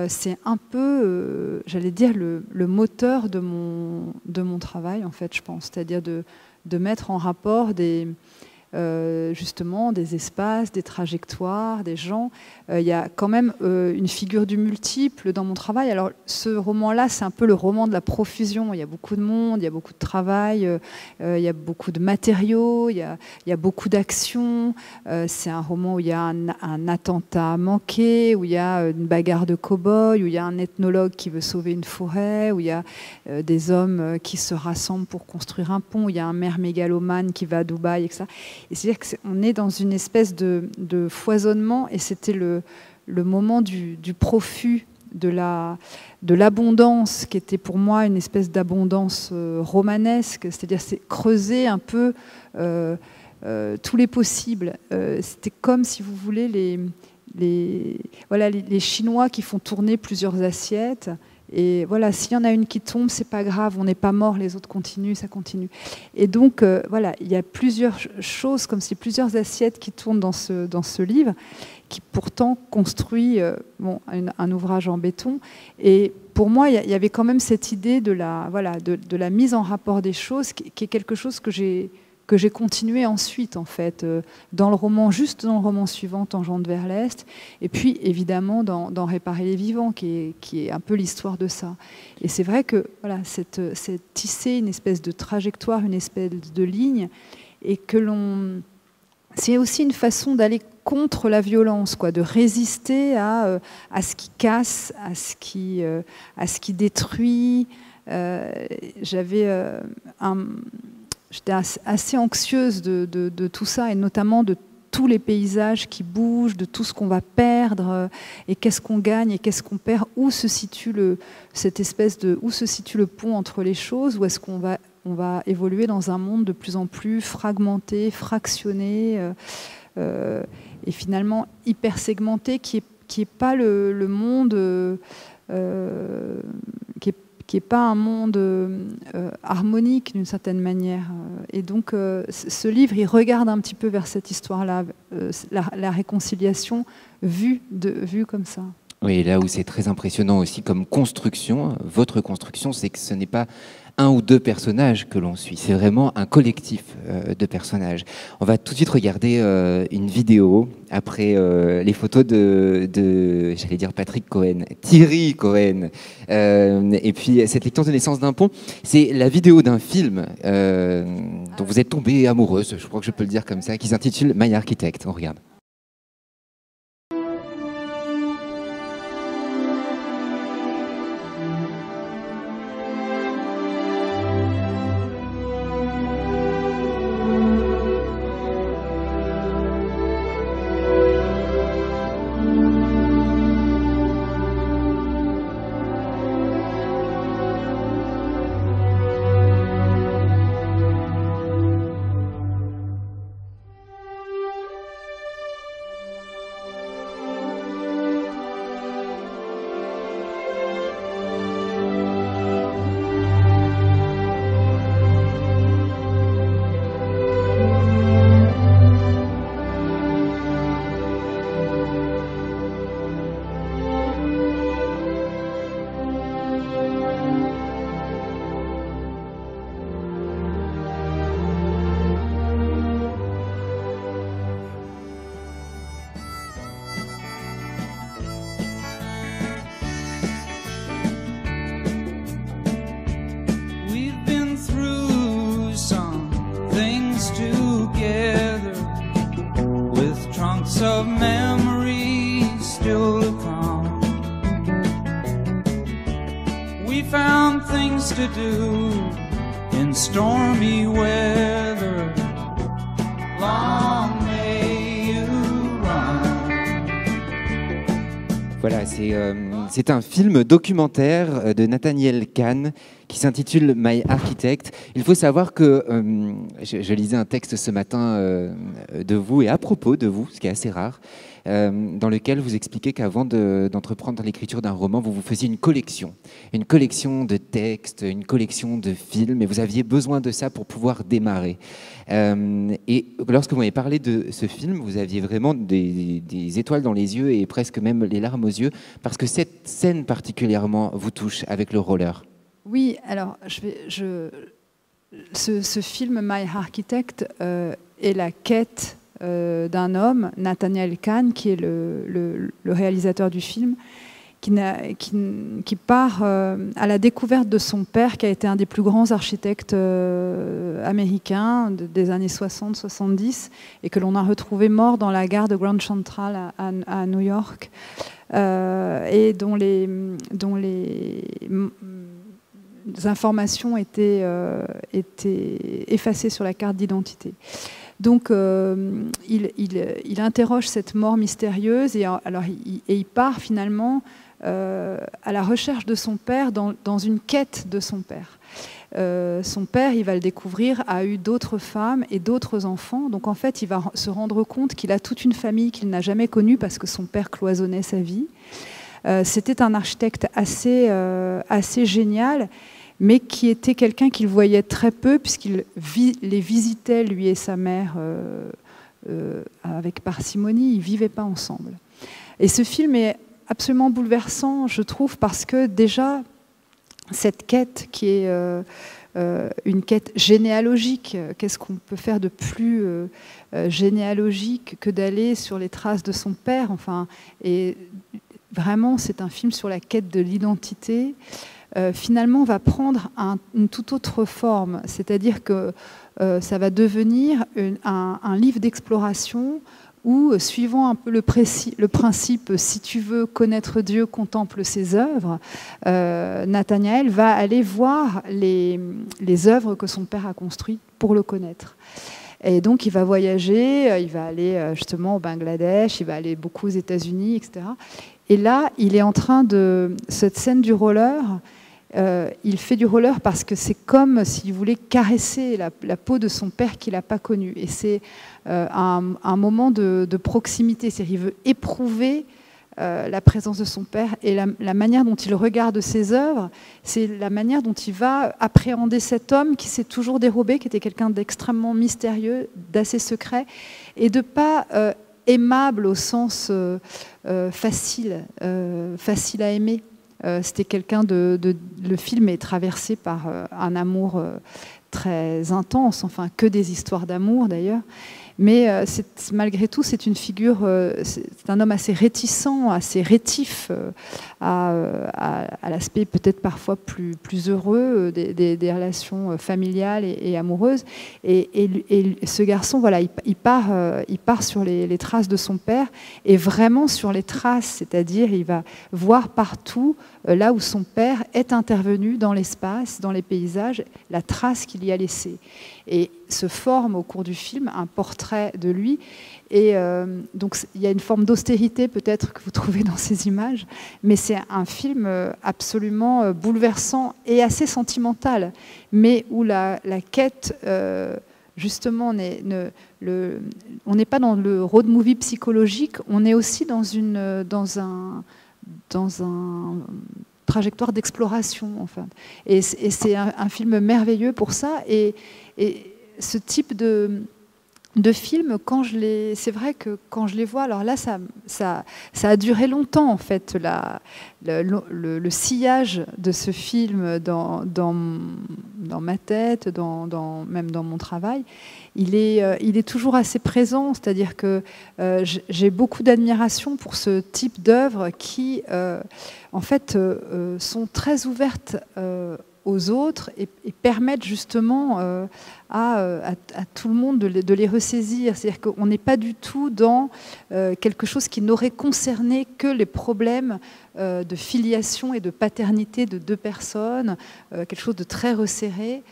c'est un peu, j'allais dire, le moteur de mon travail, en fait, je pense. C'est-à-dire de mettre en rapport justement des espaces, des trajectoires, des gens. Il y a quand même une figure du multiple dans mon travail. Alors ce roman-là, c'est un peu le roman de la profusion. Il y a beaucoup de monde, il y a beaucoup de travail, il y a beaucoup de matériaux, il y a beaucoup d'actions. C'est un roman où il y a un attentat manqué, où il y a une bagarre de cow-boys, où il y a un ethnologue qui veut sauver une forêt, où il y a des hommes qui se rassemblent pour construire un pont, où il y a un maire mégalomane qui va à Dubaï, etc. Et c'est-à-dire qu'on est dans une espèce de foisonnement, et c'était le moment du profus, de l'abondance, qui était pour moi une espèce d'abondance romanesque, c'est-à-dire c'est creuser un peu tous les possibles. C'était comme, si vous voulez, les Chinois qui font tourner plusieurs assiettes. Et voilà, s'il y en a une qui tombe, c'est pas grave, on n'est pas mort, les autres continuent, ça continue. Et donc, voilà, il y a plusieurs choses, comme si plusieurs assiettes qui tournent dans ce livre, qui pourtant construit un ouvrage en béton. Et pour moi, il y avait quand même cette idée de la mise en rapport des choses, qui est quelque chose que j'ai continué ensuite, en fait, dans le roman suivant, Tangente vers l'Est, et puis évidemment dans Réparer les vivants, qui est un peu l'histoire de ça. Et c'est vrai que voilà, c'est tisser une espèce de trajectoire, une espèce de ligne, et c'est aussi une façon d'aller contre la violence, quoi, de résister à ce qui casse, à ce qui détruit. J'étais assez anxieuse de tout ça, et notamment de tous les paysages qui bougent, de tout ce qu'on va perdre, et qu'est-ce qu'on gagne et qu'est-ce qu'on perd, où se situe le pont entre les choses, où est-ce qu'on va évoluer dans un monde de plus en plus fragmenté, fractionné, et finalement hyper segmenté, qui est pas le monde qui n'est pas un monde harmonique d'une certaine manière. Et donc ce livre, il regarde un petit peu vers cette histoire-là, la réconciliation vue comme ça. Oui, et là où c'est très impressionnant aussi comme construction, votre construction, c'est que ce n'est pas un ou deux personnages que l'on suit, c'est vraiment un collectif de personnages. On va tout de suite regarder une vidéo après les photos de j'allais dire Patrick Cohen, Thierry Cohen, et puis cette lecture de Naissance d'un pont, c'est la vidéo d'un film dont vous êtes tombée amoureuse, je crois que je peux le dire comme ça, qui s'intitule My Architect. On regarde. Of memories still to come. We found things to do in stormy weather. Long may you run. Voilà, c'est un film documentaire de Nathaniel Kahn qui s'intitule My Architect. Il faut savoir que je lisais un texte ce matin de vous et à propos de vous, ce qui est assez rare, dans lequel vous expliquez qu'avant d'entreprendre l'écriture d'un roman, vous faisiez une collection de textes, une collection de films, et vous aviez besoin de ça pour pouvoir démarrer. Et lorsque vous m'avez parlé de ce film, vous aviez vraiment des étoiles dans les yeux et presque même les larmes aux yeux, parce que cette scène particulièrement vous touche avec le roller. Oui, alors ce film My Architect est la quête d'un homme, Nathaniel Kahn, qui est le réalisateur du film, qui part à la découverte de son père, qui a été un des plus grands architectes américains des années 60-70, et que l'on a retrouvé mort dans la gare de Grand Central à New York, et dont les informations étaient effacées sur la carte d'identité. Donc, il interroge cette mort mystérieuse et il part finalement à la recherche de son père, dans une quête de son père. Son père, il va le découvrir, a eu d'autres femmes et d'autres enfants. Donc en fait, il va se rendre compte qu'il a toute une famille qu'il n'a jamais connue parce que son père cloisonnait sa vie. C'était un architecte assez génial, mais qui était quelqu'un qu'il voyait très peu, puisqu'il les visitait, lui et sa mère, avec parcimonie. Ils ne vivaient pas ensemble. Et ce film est absolument bouleversant, je trouve, parce que déjà, cette quête qui est une quête généalogique, qu'est-ce qu'on peut faire de plus généalogique que d'aller sur les traces de son père, enfin, et vraiment, c'est un film sur la quête de l'identité. Finalement, va prendre une toute autre forme, c'est-à-dire que ça va devenir un livre d'exploration où, suivant un peu le principe « si tu veux connaître Dieu, contemple ses œuvres », Nathanaël va aller voir les œuvres que son père a construites pour le connaître. Et donc, il va voyager, il va aller justement au Bangladesh, il va aller beaucoup aux États-Unis, etc. Et là, il est en train de... Cette scène du roller, il fait du roller parce que c'est comme s'il voulait caresser la peau de son père qu'il n'a pas connu. Et c'est un moment de proximité, c'est-à-dire qu'il veut éprouver la présence de son père. Et la manière dont il regarde ses œuvres, c'est la manière dont il va appréhender cet homme qui s'est toujours dérobé, qui était quelqu'un d'extrêmement mystérieux, d'assez secret, et de pas aimable au sens facile à aimer. C'était quelqu'un le film est traversé par un amour très intense, enfin que des histoires d'amour d'ailleurs. Mais malgré tout, c'est une figure, c'est un homme assez réticent, assez rétif à l'aspect peut-être parfois plus heureux des relations familiales et amoureuses. Et ce garçon, voilà, il part sur les traces de son père, et vraiment sur les traces, c'est-à-dire il va voir partout là où son père est intervenu dans l'espace, dans les paysages, la trace qu'il y a laissée. Et se forme au cours du film un portrait de lui. Et donc il y a une forme d'austérité peut-être que vous trouvez dans ces images, mais c'est un film absolument bouleversant et assez sentimental, mais où la quête, justement, on n'est pas dans le road movie psychologique, on est aussi dans un trajectoire d'exploration, enfin. Et c'est un film merveilleux pour ça. Et ce type de film, c'est vrai que quand je les vois, alors là, ça a duré longtemps, en fait, le sillage de ce film dans ma tête, même dans mon travail. Il est toujours assez présent, c'est-à-dire que j'ai beaucoup d'admiration pour ce type d'œuvres qui, en fait, sont très ouvertes aux autres et permettent justement à tout le monde de les ressaisir. C'est-à-dire qu'on n'est pas du tout dans quelque chose qui n'aurait concerné que les problèmes de filiation et de paternité de deux personnes, quelque chose de très resserré.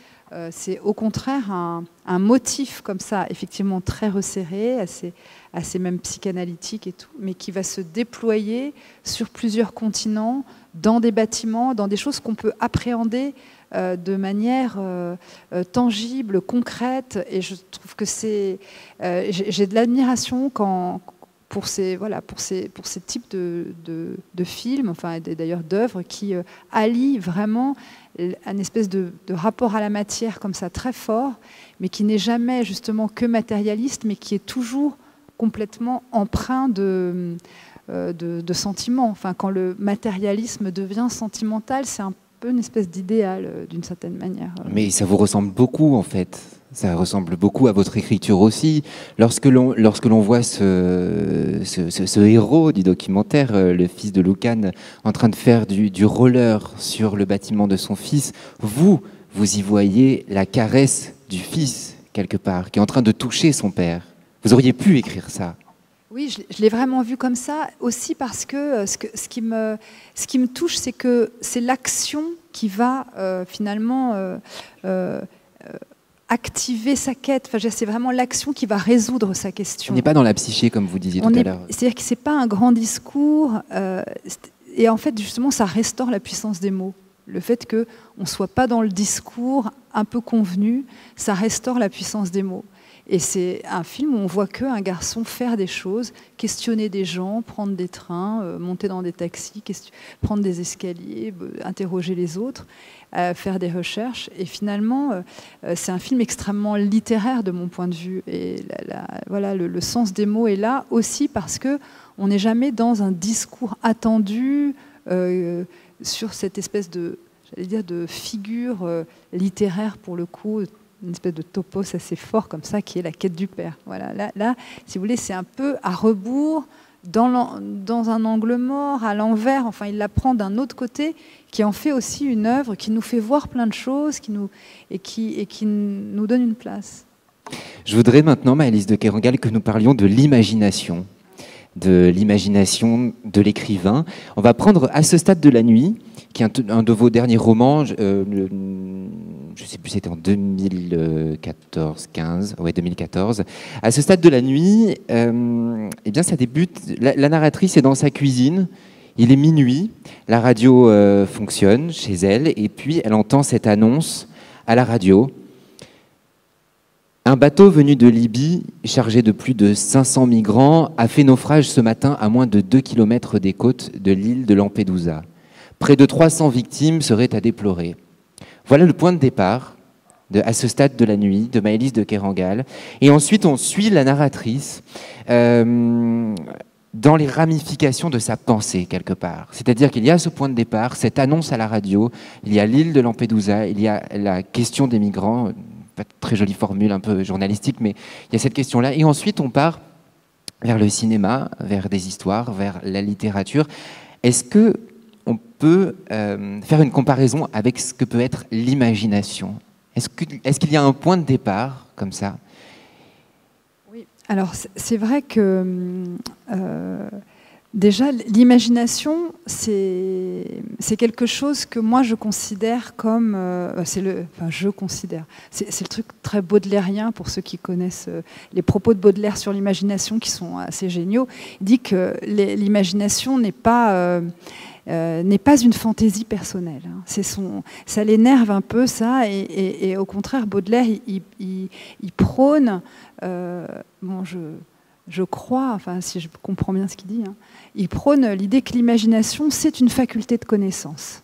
C'est au contraire un motif comme ça, effectivement très resserré, assez même psychanalytique et tout, mais qui va se déployer sur plusieurs continents, dans des bâtiments, dans des choses qu'on peut appréhender de manière tangible, concrète. Et je trouve que j'ai de l'admiration pour ces types de films, enfin d'ailleurs d'œuvres qui allient vraiment un espèce de rapport à la matière comme ça très fort, mais qui n'est jamais justement que matérialiste, mais qui est toujours complètement empreint de sentiments. Enfin, quand le matérialisme devient sentimental, c'est peu une espèce d'idéal d'une certaine manière. Mais ça vous ressemble beaucoup en fait. Ça ressemble beaucoup à votre écriture aussi. Lorsque l'on voit ce héros du documentaire, le fils de Lucan, en train de faire du roller sur le bâtiment de son fils, vous y voyez la caresse du fils, quelque part, qui est en train de toucher son père. Vous auriez pu écrire ça. Oui, je l'ai vraiment vu comme ça, aussi parce que ce qui me touche, c'est que c'est l'action qui va finalement activer sa quête. Enfin, c'est vraiment l'action qui va résoudre sa question. On n'est pas dans la psyché, comme vous disiez tout à l'heure. C'est-à-dire que ce n'est pas un grand discours, et en fait, justement, ça restaure la puissance des mots. Le fait qu'on ne soit pas dans le discours un peu convenu, ça restaure la puissance des mots. Et c'est un film où on voit qu'un garçon faire des choses, questionner des gens, prendre des trains, monter dans des taxis, prendre des escaliers, interroger les autres, faire des recherches. Et finalement, c'est un film extrêmement littéraire de mon point de vue. Et voilà, le sens des mots est là aussi parce qu'on n'est jamais dans un discours attendu sur cette espèce de, j'allais dire, de figure littéraire pour le coup, une espèce de topos assez fort comme ça, qui est la quête du père. Voilà, là, si vous voulez, c'est un peu à rebours, dans un angle mort, à l'envers. Enfin, il la prend d'un autre côté, qui en fait aussi une œuvre, qui nous fait voir plein de choses, qui nous donne une place. Je voudrais maintenant, Maëlys de Kerangal, que nous parlions de l'imagination de l'écrivain. On va prendre À ce stade de la nuit, qui est un de vos derniers romans, je ne sais plus, c'était en 2014. À ce stade de la nuit, eh bien, ça débute, la narratrice est dans sa cuisine, il est minuit, la radio fonctionne chez elle, et puis elle entend cette annonce à la radio. Un bateau venu de Libye, chargé de plus de 500 migrants, a fait naufrage ce matin à moins de 2 km des côtes de l'île de Lampedusa. Près de 300 victimes seraient à déplorer. Voilà le point de départ de À ce stade de la nuit, de Maëlys de Kerangal. Et ensuite, on suit la narratrice dans les ramifications de sa pensée, quelque part. C'est-à-dire qu'il y a ce point de départ, cette annonce à la radio, il y a l'île de Lampedusa, il y a la question des migrants, pas très jolie formule, un peu journalistique, mais il y a cette question-là. Et ensuite, on part vers le cinéma, vers des histoires, vers la littérature. Est-ce que on peut faire une comparaison avec ce que peut être l'imagination? Est-ce qu'il y a un point de départ comme ça? Oui, alors c'est vrai que déjà l'imagination, c'est quelque chose que moi je considère comme... c'est le truc très baudelairien pour ceux qui connaissent les propos de Baudelaire sur l'imagination qui sont assez géniaux. Il dit que l'imagination n'est pas une fantaisie personnelle. Ça l'énerve un peu, ça, et au contraire, Baudelaire, il prône, je crois, enfin, si je comprends bien ce qu'il dit, il prône l'idée que l'imagination, c'est une faculté de connaissance.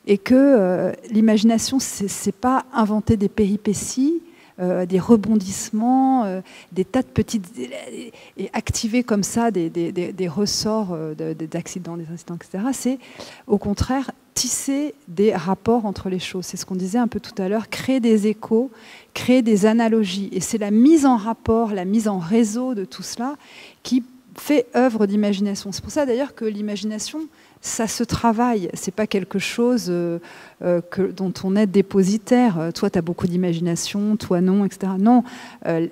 Et que l'imagination, c'est pas inventer des péripéties, des rebondissements, des tas de petites... et activer comme ça des ressorts d'accidents, des incidents, etc. C'est au contraire tisser des rapports entre les choses. C'est ce qu'on disait un peu tout à l'heure, créer des échos, créer des analogies. Et c'est la mise en rapport, la mise en réseau de tout cela qui fait œuvre d'imagination. C'est pour ça d'ailleurs que l'imagination, ça se travaille. C'est pas quelque chose dont on est dépositaire. Toi, tu as beaucoup d'imagination, toi non, etc. Non,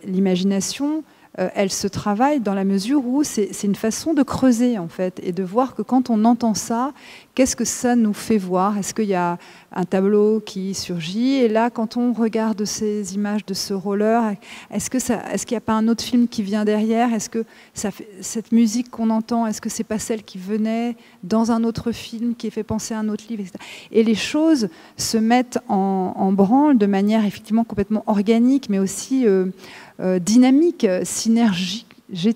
l'imagination, elle se travaille dans la mesure où c'est une façon de creuser, en fait, et de voir que quand on entend ça, qu'est-ce que ça nous fait voir? Est-ce qu'il y a un tableau qui surgit? Et là, quand on regarde ces images de ce roller, est-ce qu'il n'y a pas un autre film qui vient derrière? Est-ce que cette musique qu'on entend, est-ce que c'est pas celle qui venait dans un autre film qui fait penser à un autre livre, etc. Et les choses se mettent en branle de manière effectivement complètement organique, mais aussi dynamique, synergique, je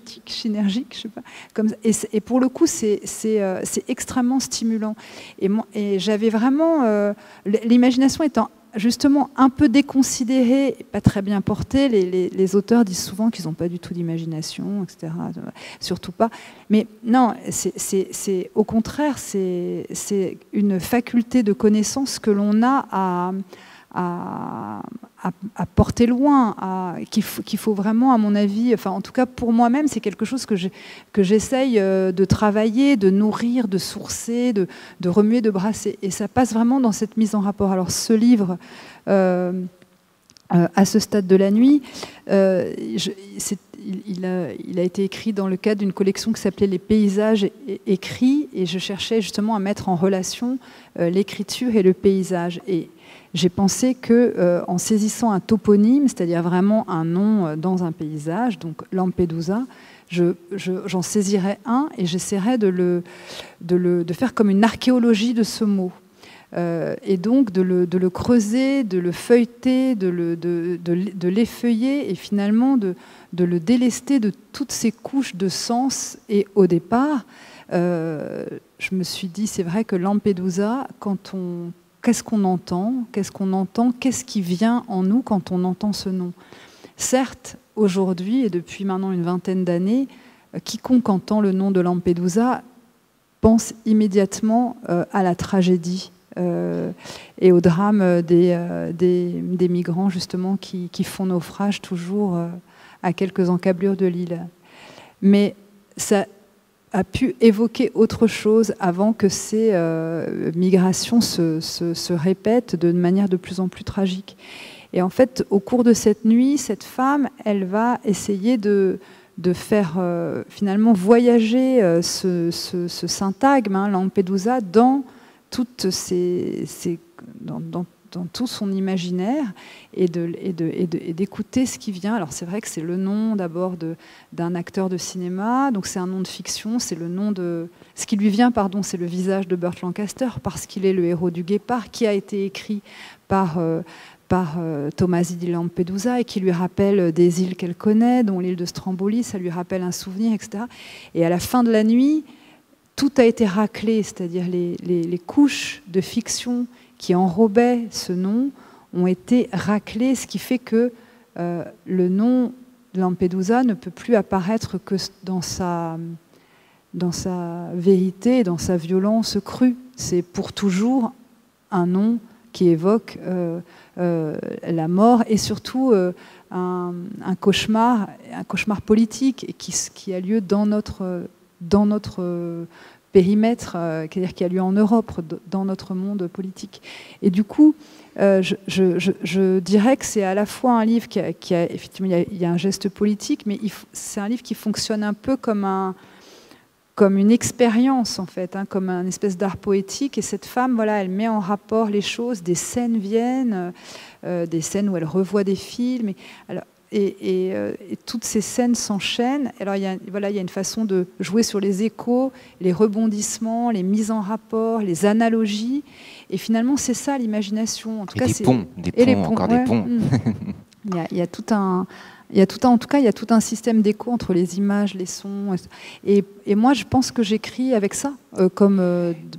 sais pas, comme ça. Et pour le coup, c'est extrêmement stimulant. Et j'avais vraiment l'imagination étant justement un peu déconsidéré, pas très bien porté. Les auteurs disent souvent qu'ils n'ont pas du tout d'imagination, etc. Surtout pas. Mais non, c'est au contraire, c'est une faculté de connaissance que l'on a à porter loin, qu'il faut vraiment, à mon avis, enfin en tout cas pour moi-même, c'est quelque chose que j'essaye de travailler, de nourrir, de sourcer, de remuer, de brasser. Et ça passe vraiment dans cette mise en rapport. Alors ce livre, à ce stade de la nuit, il a été écrit dans le cadre d'une collection qui s'appelait Les paysages écrits, et je cherchais justement à mettre en relation l'écriture et le paysage. Et j'ai pensé qu'en saisissant un toponyme, c'est-à-dire vraiment un nom dans un paysage, donc Lampedusa, j'en saisirais un et j'essaierais de faire comme une archéologie de ce mot. Et donc de le creuser, de le feuilleter, de l'effeuiller et finalement de le délester de toutes ces couches de sens. Et au départ, je me suis dit, c'est vrai que Lampedusa, qu'est-ce qu'on entend, qu'est-ce qui vient en nous quand on entend ce nom? Certes, aujourd'hui, et depuis maintenant une vingtaine d'années, quiconque entend le nom de Lampedusa pense immédiatement à la tragédie et au drame des migrants justement qui font naufrage toujours à quelques encablures de l'île. Mais ça a pu évoquer autre chose avant que ces migrations se répètent de manière de plus en plus tragique. Et en fait, au cours de cette nuit, cette femme, elle va essayer de faire finalement voyager ce syntagme, Lampedusa, dans dans tout son imaginaire et d'écouter ce qui vient. Alors c'est vrai que c'est le nom d'abord d'un acteur de cinéma, donc c'est un nom de fiction, c'est le nom de... Ce qui lui vient, pardon, c'est le visage de Burt Lancaster, parce qu'il est le héros du Guépard, qui a été écrit par Tomasi di Lampedusa et qui lui rappelle des îles qu'elle connaît, dont l'île de Stromboli, ça lui rappelle un souvenir, etc. Et à la fin de la nuit, tout a été raclé, c'est-à-dire les couches de fiction qui enrobaient ce nom ont été raclées, ce qui fait que le nom Lampedusa ne peut plus apparaître que dans sa vérité et dans sa violence crue. C'est pour toujours un nom qui évoque la mort et surtout un cauchemar politique qui a lieu dans notre périmètre, c'est-à-dire qui a lieu en Europe, dans notre monde politique. Et du coup, je dirais que c'est à la fois un livre effectivement, il y a un geste politique, mais c'est un livre qui fonctionne un peu comme une expérience, en fait, comme un espèce d'art poétique. Et cette femme, voilà, elle met en rapport les choses, des scènes viennent, des scènes où elle revoit des films. Et toutes ces scènes s'enchaînent. Alors il y a une façon de jouer sur les échos, les rebondissements, les mises en rapport, les analogies. Et finalement, c'est ça l'imagination. En tout cas, des ponts, encore des ponts. Il y a tout un système d'écho entre les images, les sons. Et moi, je pense que j'écris avec ça, comme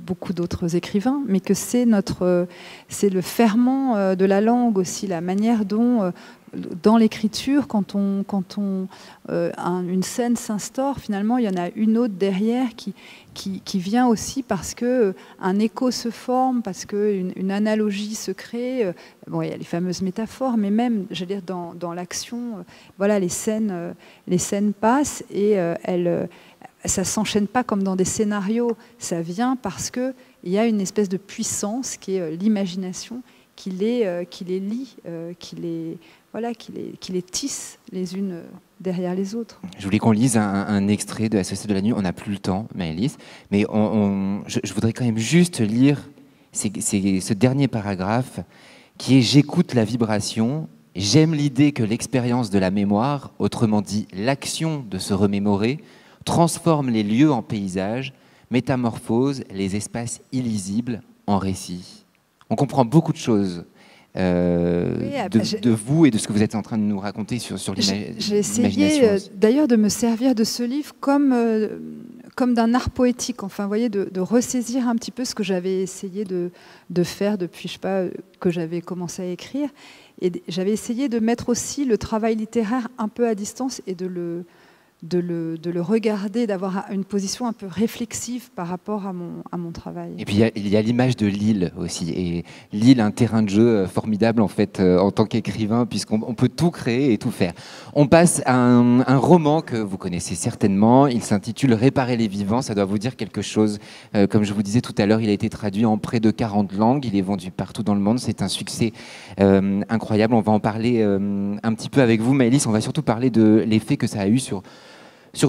beaucoup d'autres écrivains, mais que c'est le ferment de la langue aussi, la manière dont, dans l'écriture, quand une scène s'instaure, finalement, il y en a une autre derrière qui vient aussi parce qu'un écho se forme, parce qu'une analogie se crée. Bon, il y a les fameuses métaphores, mais même, j'allais dire, dans l'action, voilà, les scènes passent et ça ne s'enchaîne pas comme dans des scénarios. Ça vient parce qu'il y a une espèce de puissance qui est l'imagination, qui les lie, qui les tisse les unes derrière les autres. Je voulais qu'on lise un extrait de La Société de la Nuit. On n'a plus le temps, Maëlys, mais je voudrais quand même juste lire ce dernier paragraphe qui est « J'écoute la vibration, j'aime l'idée que l'expérience de la mémoire, autrement dit l'action de se remémorer, transforme les lieux en paysages, métamorphose les espaces illisibles en récits. » On comprend beaucoup de choses de vous et de ce que vous êtes en train de nous raconter sur l'imagination. J'ai essayé d'ailleurs de me servir de ce livre comme comme d'un art poétique, enfin, vous voyez, de ressaisir un petit peu ce que j'avais essayé de faire depuis, je sais pas, que j'avais commencé à écrire. Et j'avais essayé de mettre aussi le travail littéraire un peu à distance et de le regarder, d'avoir une position un peu réflexive par rapport à mon travail. Et puis il y a l'image de Lille aussi. Et Lille, un terrain de jeu formidable en fait en tant qu'écrivain, puisqu'on peut tout créer et tout faire. On passe à un roman que vous connaissez certainement. Il s'intitule Réparer les vivants. Ça doit vous dire quelque chose. Comme je vous disais tout à l'heure, il a été traduit en près de 40 langues. Il est vendu partout dans le monde. C'est un succès incroyable. On va en parler un petit peu avec vous, Maëlys. On va surtout parler de l'effet que ça a eu sur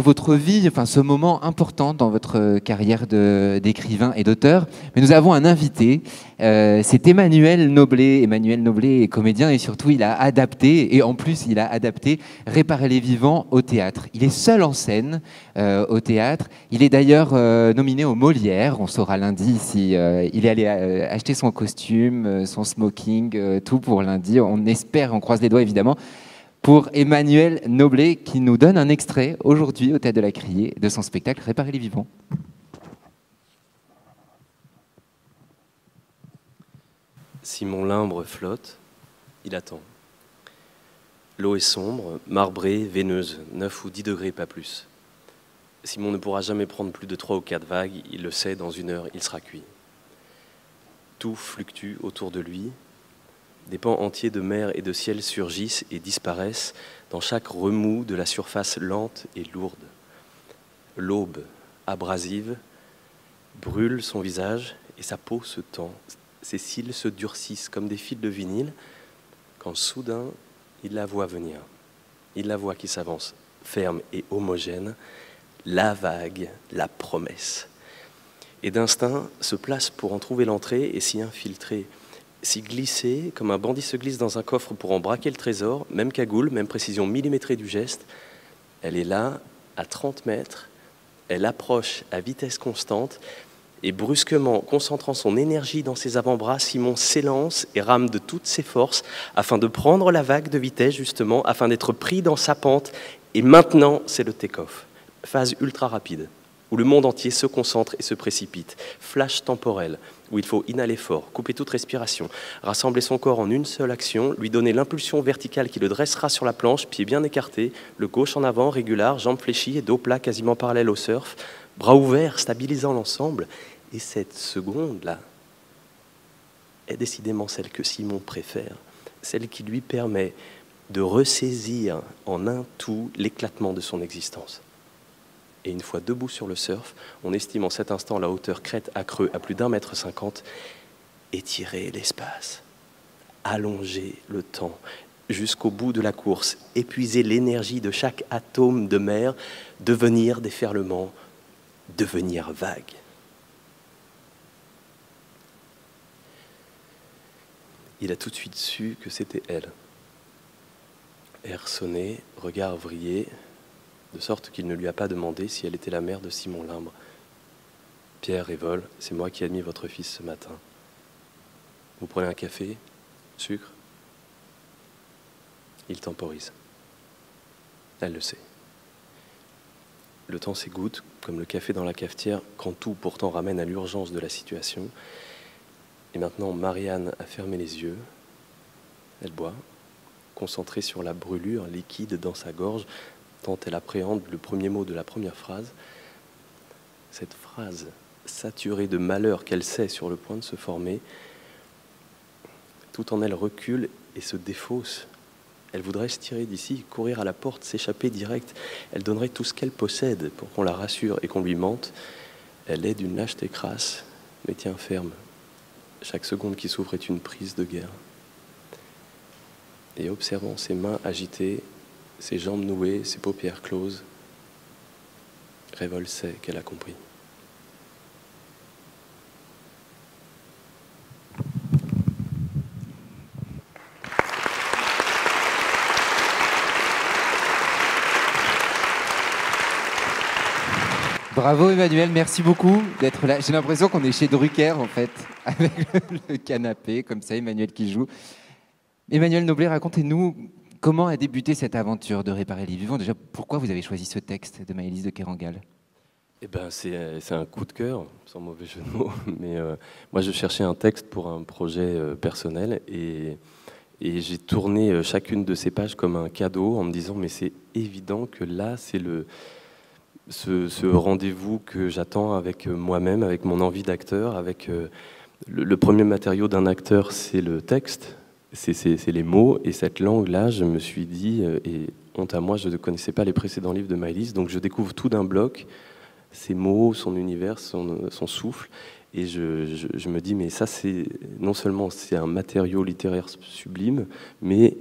votre vie, enfin ce moment important dans votre carrière d'écrivain et d'auteur. Mais nous avons un invité, c'est Emmanuel Noblet. Emmanuel Noblet est comédien et surtout il a adapté, et en plus il a adapté Réparer les vivants au théâtre. Il est seul en scène au théâtre. Il est d'ailleurs nominé aux Molières. On saura lundi si il est allé acheter son costume, son smoking, tout pour lundi. On espère, on croise les doigts évidemment, pour Emmanuel Noblet, qui nous donne un extrait aujourd'hui au Théâtre de la Criée de son spectacle Réparer les vivants. Simon Limbre flotte, il attend. L'eau est sombre, marbrée, veineuse, 9 ou 10 degrés, pas plus. Simon ne pourra jamais prendre plus de 3 ou 4 vagues, il le sait, dans 1 heure, il sera cuit. Tout fluctue autour de lui. Des pans entiers de mer et de ciel surgissent et disparaissent dans chaque remous de la surface lente et lourde. L'aube, abrasive, brûle son visage et sa peau se tend. Ses cils se durcissent comme des fils de vinyle quand soudain il la voit venir. Il la voit qui s'avance, ferme et homogène, la vague, la promesse. Et d'instinct se place pour en trouver l'entrée et s'y infiltrer. S'y glisser, comme un bandit se glisse dans un coffre pour en braquer le trésor, même cagoule, même précision millimétrée du geste. Elle est là, à 30 mètres, elle approche à vitesse constante, et brusquement, concentrant son énergie dans ses avant-bras, Simon s'élance et rame de toutes ses forces afin de prendre la vague de vitesse, justement, afin d'être pris dans sa pente. Et maintenant, c'est le take-off, phase ultra rapide, où le monde entier se concentre et se précipite. Flash temporel, où il faut inhaler fort, couper toute respiration, rassembler son corps en une seule action, lui donner l'impulsion verticale qui le dressera sur la planche, pieds bien écartés, le gauche en avant, régular, jambes fléchies et dos plat quasiment parallèle au surf, bras ouverts, stabilisant l'ensemble. Et cette seconde-là est décidément celle que Simon préfère, celle qui lui permet de ressaisir en un tout l'éclatement de son existence. Et une fois debout sur le surf, on estime en cet instant la hauteur crête à creux à plus d'1,50 m, étirer l'espace, allonger le temps jusqu'au bout de la course, épuiser l'énergie de chaque atome de mer, devenir déferlement, devenir vague. Il a tout de suite su que c'était elle. Air sonné, regard vrillé, de sorte qu'il ne lui a pas demandé si elle était la mère de Simon Limbre. « Pierre Révol, c'est moi qui ai admis votre fils ce matin. Vous prenez un café? Sucre ?» Il temporise. Elle le sait. Le temps s'égoutte, comme le café dans la cafetière, quand tout pourtant ramène à l'urgence de la situation. Et maintenant, Marianne a fermé les yeux. Elle boit, concentrée sur la brûlure liquide dans sa gorge, tant elle appréhende le premier mot de la première phrase. Cette phrase saturée de malheur qu'elle sait sur le point de se former, tout en elle recule et se défausse. Elle voudrait se tirer d'ici, courir à la porte, s'échapper direct. Elle donnerait tout ce qu'elle possède pour qu'on la rassure et qu'on lui mente. Elle est d'une lâcheté crasse, mais tient ferme. Chaque seconde qui s'ouvre est une prise de guerre. Et observant ses mains agitées, ses jambes nouées, ses paupières closes, Révol sait qu'elle a compris. Bravo Emmanuel, merci beaucoup d'être là. J'ai l'impression qu'on est chez Drucker en fait, avec le canapé, comme ça, Emmanuel qui joue. Emmanuel Noblet, racontez-nous comment a débuté cette aventure de Réparer les vivants. Déjà, pourquoi vous avez choisi ce texte de Maëlys de Kerangal? C'est un coup de cœur, sans mauvais jeu de mots. Mais moi, je cherchais un texte pour un projet personnel et j'ai tourné chacune de ces pages comme un cadeau en me disant mais c'est évident que là, c'est ce rendez-vous que j'attends avec moi-même, avec mon envie d'acteur, avec le premier matériau d'un acteur, c'est le texte, c'est les mots. Et cette langue-là, je me suis dit, et honte à moi, je ne connaissais pas les précédents livres de Maëlys, donc je découvre tout d'un bloc, ses mots, son univers, son souffle. Et je me dis, mais ça, c'est non seulement c'est un matériau littéraire sublime, mais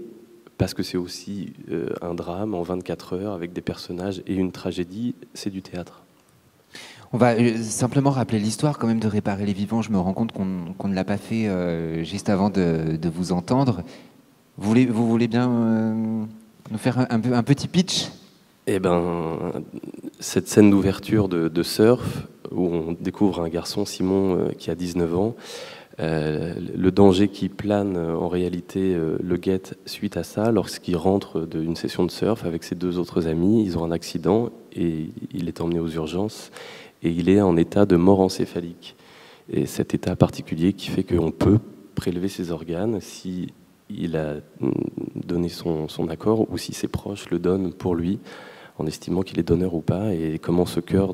parce que c'est aussi un drame en 24 heures avec des personnages et une tragédie, c'est du théâtre. On va simplement rappeler l'histoire quand même de Réparer les vivants. Je me rends compte qu'on ne l'a pas fait juste avant de vous entendre. Vous voulez bien nous faire un petit pitch ? Eh ben, cette scène d'ouverture de surf, où on découvre un garçon, Simon, qui a 19 ans, le danger qui plane, en réalité, le guette suite à ça. Lorsqu'il rentre d'une session de surf avec ses 2 autres amis, ils ont un accident et il est emmené aux urgences et il est en état de mort encéphalique. Et cet état particulier qui fait qu'on peut prélever ses organes si il a donné son accord ou si ses proches le donnent pour lui, en estimant qu'il est donneur ou pas, et comment ce cœur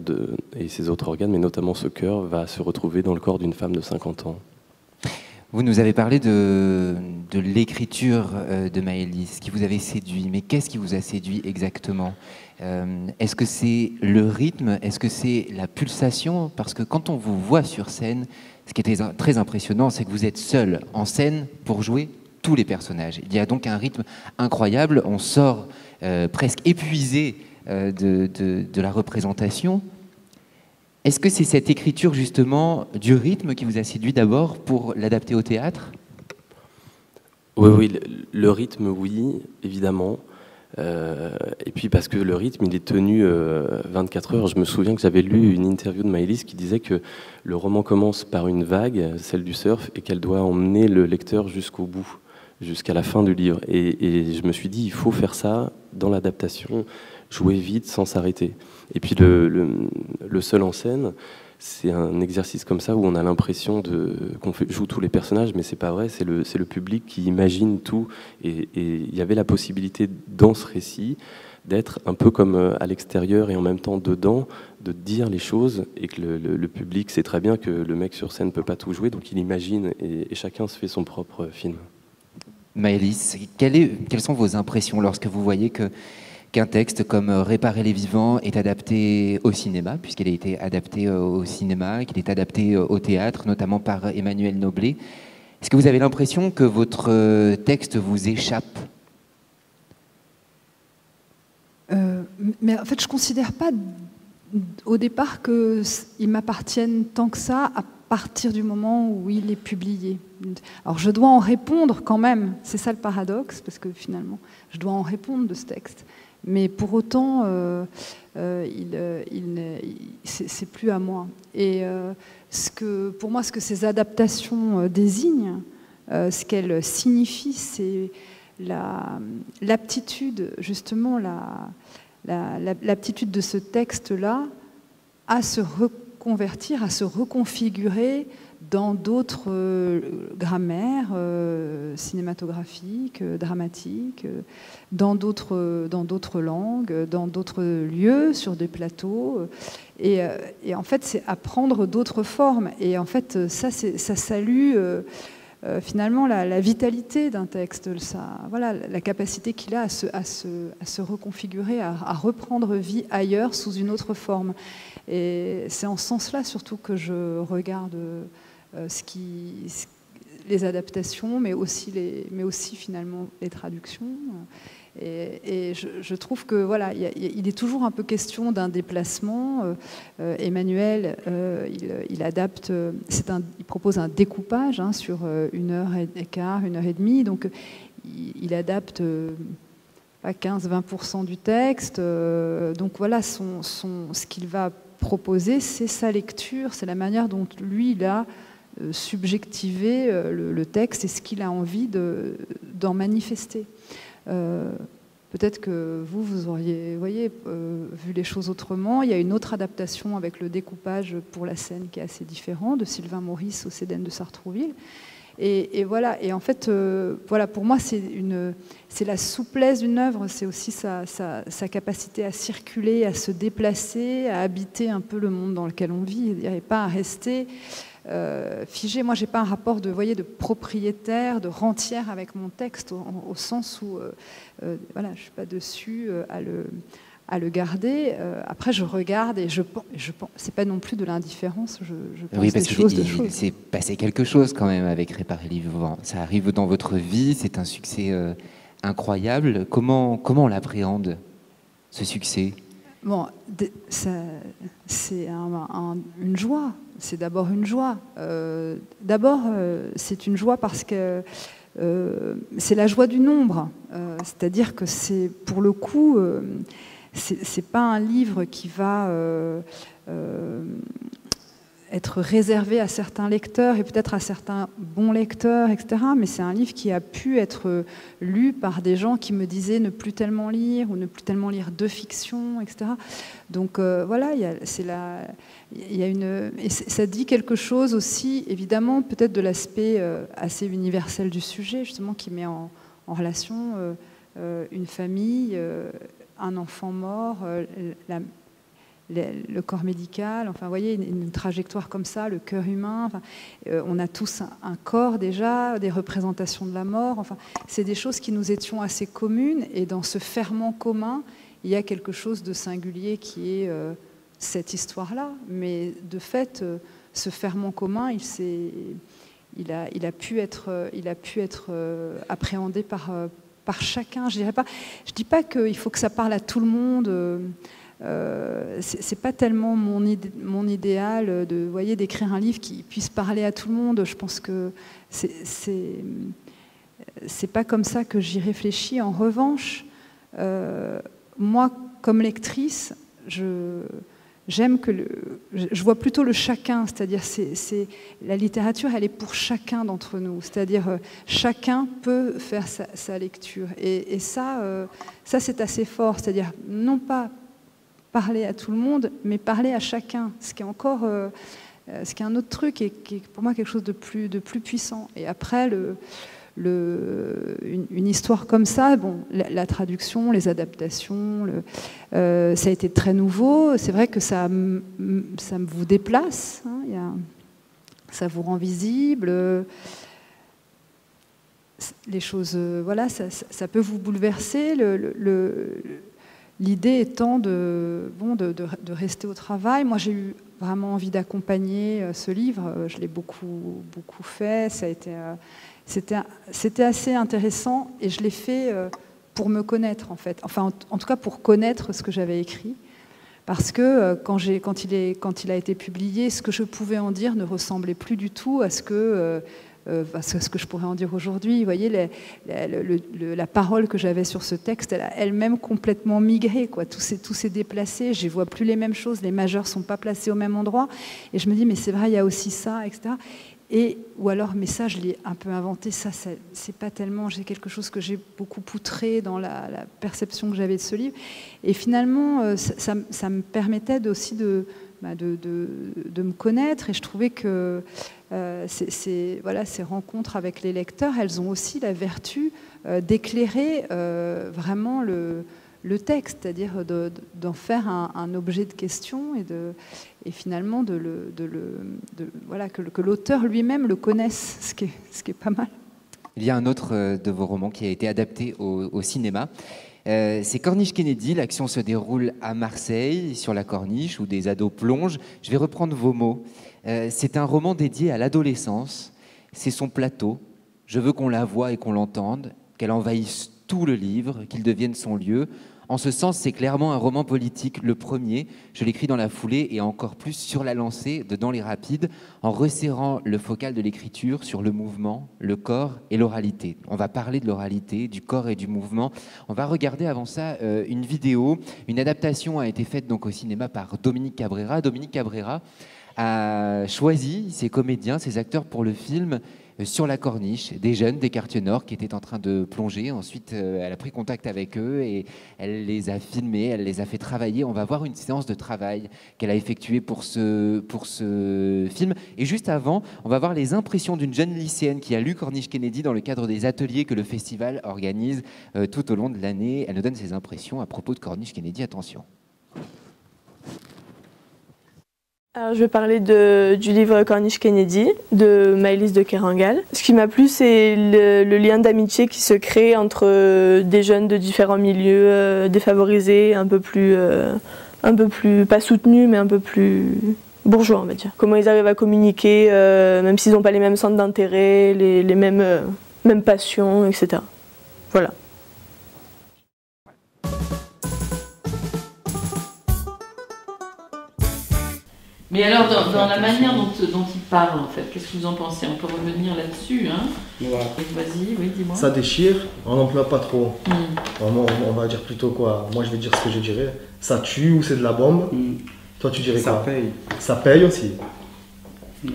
et ses autres organes, mais notamment ce cœur, va se retrouver dans le corps d'une femme de 50 ans. Vous nous avez parlé de l'écriture de Maëlys, qui vous avait séduit. Mais qu'est-ce qui vous a séduit exactement ? Est-ce que c'est le rythme ? Est-ce que c'est la pulsation ? Parce que quand on vous voit sur scène, ce qui était très impressionnant, c'est que vous êtes seul en scène pour jouer tous les personnages. Il y a donc un rythme incroyable. On sort presque épuisé de la représentation. Est-ce que c'est cette écriture justement du rythme qui vous a séduit d'abord pour l'adapter au théâtre ? Oui, le rythme, oui, évidemment. Et puis parce que le rythme, il est tenu 24 heures. Je me souviens que j'avais lu une interview de Maëlys qui disait que le roman commence par une vague, celle du surf, et qu'elle doit emmener le lecteur jusqu'au bout, jusqu'à la fin du livre. Et je me suis dit, il faut faire ça dans l'adaptation, jouer vite sans s'arrêter. Et puis le seul en scène, c'est un exercice comme ça où on a l'impression qu'on joue tous les personnages, mais c'est pas vrai, c'est le public qui imagine tout. Et il y avait la possibilité dans ce récit d'être un peu comme à l'extérieur et en même temps dedans, de dire les choses, et que le public sait très bien que le mec sur scène ne peut pas tout jouer, donc il imagine et chacun se fait son propre film. Maëlys, quelles sont vos impressions lorsque vous voyez qu'un texte comme Réparer les vivants est adapté au cinéma, puisqu'il a été adapté au cinéma, qu'il est adapté au théâtre, notamment par Emmanuel Noblet. Est-ce que vous avez l'impression que votre texte vous échappe ? Mais en fait, je ne considère pas au départ qu'il m'appartienne tant que ça à partir du moment où il est publié. Alors je dois en répondre quand même, c'est ça le paradoxe, parce que finalement, je dois en répondre de ce texte. Mais pour autant, c'est plus à moi. Et pour moi, ce que ces adaptations désignent, ce qu'elles signifient, c'est l'aptitude, justement, l'aptitude de ce texte-là à se reconvertir, à se reconfigurer dans d'autres grammaires cinématographiques, dramatiques, dans d'autres langues, dans d'autres lieux, sur des plateaux. Et en fait, c'est apprendre d'autres formes. Et en fait, ça salue finalement la vitalité d'un texte, voilà, la capacité qu'il a à se reconfigurer, à reprendre vie ailleurs sous une autre forme. Et c'est en ce sens-là surtout que je regarde les adaptations, mais aussi finalement les traductions. Et je trouve que voilà, il est toujours un peu question d'un déplacement. Emmanuel, il adapte, il propose un découpage sur 1h15, 1h30, donc il adapte à 15-20% du texte. Donc voilà, ce qu'il va proposer, c'est sa lecture, c'est la manière dont lui il a subjectivé le texte et ce qu'il a envie d'en manifester. peut-être que vous auriez, voyez, vu les choses autrement. Il y a une autre adaptation avec le découpage pour la scène qui est assez différent, de Sylvain Maurice au Cédène de Sartrouville. Et voilà. Et en fait, voilà, pour moi, c'est la souplesse d'une œuvre, c'est aussi sa capacité à circuler, à se déplacer, à habiter un peu le monde dans lequel on vit, et pas à rester figé. Moi, j'ai pas un rapport de propriétaire, de rentière avec mon texte, au sens où voilà, je suis pas dessus à le garder. Après, je regarde et je pense, c'est pas non plus de l'indifférence. Je pense oui, parce qu'il s'est passé quelque chose quand même avec Réparer les vivants. Ça arrive dans votre vie, c'est un succès incroyable. Comment on l'appréhende, ce succès? Bon, c'est une joie. C'est d'abord une joie. C'est une joie parce que c'est la joie du nombre. C'est-à-dire que c'est, pour le coup, c'est pas un livre qui va être réservé à certains lecteurs et peut-être à certains bons lecteurs, etc. Mais c'est un livre qui a pu être lu par des gens qui me disaient ne plus tellement lire ou ne plus tellement lire de fiction, etc. Donc voilà, et ça dit quelque chose aussi, évidemment, peut-être de l'aspect assez universel du sujet, justement, qui met en relation une famille, un enfant mort, le corps médical, enfin, vous voyez, une trajectoire comme ça, le cœur humain. Enfin, on a tous un corps déjà, des représentations de la mort. Enfin, c'est des choses qui nous étions assez communes. Et dans ce ferment commun, il y a quelque chose de singulier qui est cette histoire-là. Mais de fait, ce ferment commun, il a pu être appréhendé par chacun. Je dis pas qu'il faut que ça parle à tout le monde. C'est pas tellement mon idéal d'écrire un livre qui puisse parler à tout le monde. Je pense que c'est pas comme ça que j'y réfléchis. En revanche, moi, comme lectrice, j'aime je vois plutôt le chacun, c'est-à-dire la littérature, elle est pour chacun d'entre nous, c'est-à-dire chacun peut faire sa lecture. Et ça c'est assez fort, c'est-à-dire non pas parler à tout le monde, mais parler à chacun, ce qui est encore, ce qui est un autre truc et qui est pour moi quelque chose de plus puissant. Et après, une histoire comme ça, bon, la traduction, les adaptations, ça a été très nouveau. C'est vrai que ça vous déplace, hein, ça vous rend visible. Les choses, voilà, ça peut vous bouleverser. L'idée étant de rester au travail. Moi, j'ai eu vraiment envie d'accompagner ce livre. Je l'ai beaucoup fait. Ça a été, c'était assez intéressant et je l'ai fait pour me connaître, en fait. Enfin, en tout cas, pour connaître ce que j'avais écrit. Parce que quand il a été publié, ce que je pouvais en dire ne ressemblait plus du tout à ce que je pourrais en dire aujourd'hui. Vous voyez, la parole que j'avais sur ce texte, elle a elle-même complètement migré, quoi. Tout s'est déplacé, je ne vois plus les mêmes choses, les majeurs ne sont pas placés au même endroit. Et je me dis, mais c'est vrai, il y a aussi ça, etc. Ou alors, mais ça, je l'ai un peu inventé, ça c'est pas tellement, j'ai quelque chose que j'ai beaucoup poutré dans la perception que j'avais de ce livre. Et finalement, ça me permettait aussi de me connaître, et je trouvais que ces rencontres avec les lecteurs, elles ont aussi la vertu d'éclairer vraiment le texte, c'est-à-dire d'en faire un objet de question et finalement que l'auteur lui-même le connaisse, ce qui est pas mal. Il y a un autre de vos romans qui a été adapté au cinéma. C'est Corniche Kennedy. L'action se déroule à Marseille, sur la corniche, où des ados plongent. Je vais reprendre vos mots. C'est un roman dédié à l'adolescence. C'est son plateau. Je veux qu'on la voie et qu'on l'entende, qu'elle envahisse tout le livre, qu'il devienne son lieu. En ce sens, c'est clairement un roman politique, le premier. Je l'écris dans la foulée et encore plus sur la lancée de Dans les rapides, en resserrant le focal de l'écriture sur le mouvement, le corps et l'oralité. On va parler de l'oralité, du corps et du mouvement. On va regarder avant ça une vidéo. Une adaptation a été faite donc au cinéma par Dominique Cabrera. Dominique Cabrera a choisi ses comédiens, ses acteurs pour le film sur la corniche, des jeunes des quartiers nord qui étaient en train de plonger. Ensuite, elle a pris contact avec eux et elle les a filmés, elle les a fait travailler. On va voir une séance de travail qu'elle a effectuée pour ce film. Et juste avant, on va voir les impressions d'une jeune lycéenne qui a lu Corniche Kennedy dans le cadre des ateliers que le festival organise tout au long de l'année. Elle nous donne ses impressions à propos de Corniche Kennedy. Attention. Alors, je vais parler du livre Corniche Kennedy de Maëlys de Kerangal. Ce qui m'a plu, c'est le lien d'amitié qui se crée entre des jeunes de différents milieux défavorisés, un peu plus pas soutenus, mais un peu plus bourgeois, on va dire. Comment ils arrivent à communiquer, même s'ils n'ont pas les mêmes centres d'intérêt, les mêmes passions, etc. Voilà. Mais alors, dans la manière dont il parle, en fait, qu'est-ce que vous en pensez? On peut revenir là-dessus, hein? Ouais. Vas-y, oui, dis-moi. Ça déchire, on n'emploie pas trop. Vraiment, on va dire plutôt quoi? Moi, je vais dire ce que je dirais. Ça tue ou c'est de la bombe. Toi, tu dirais quoi? Ça paye. Ça paye aussi. Ouais,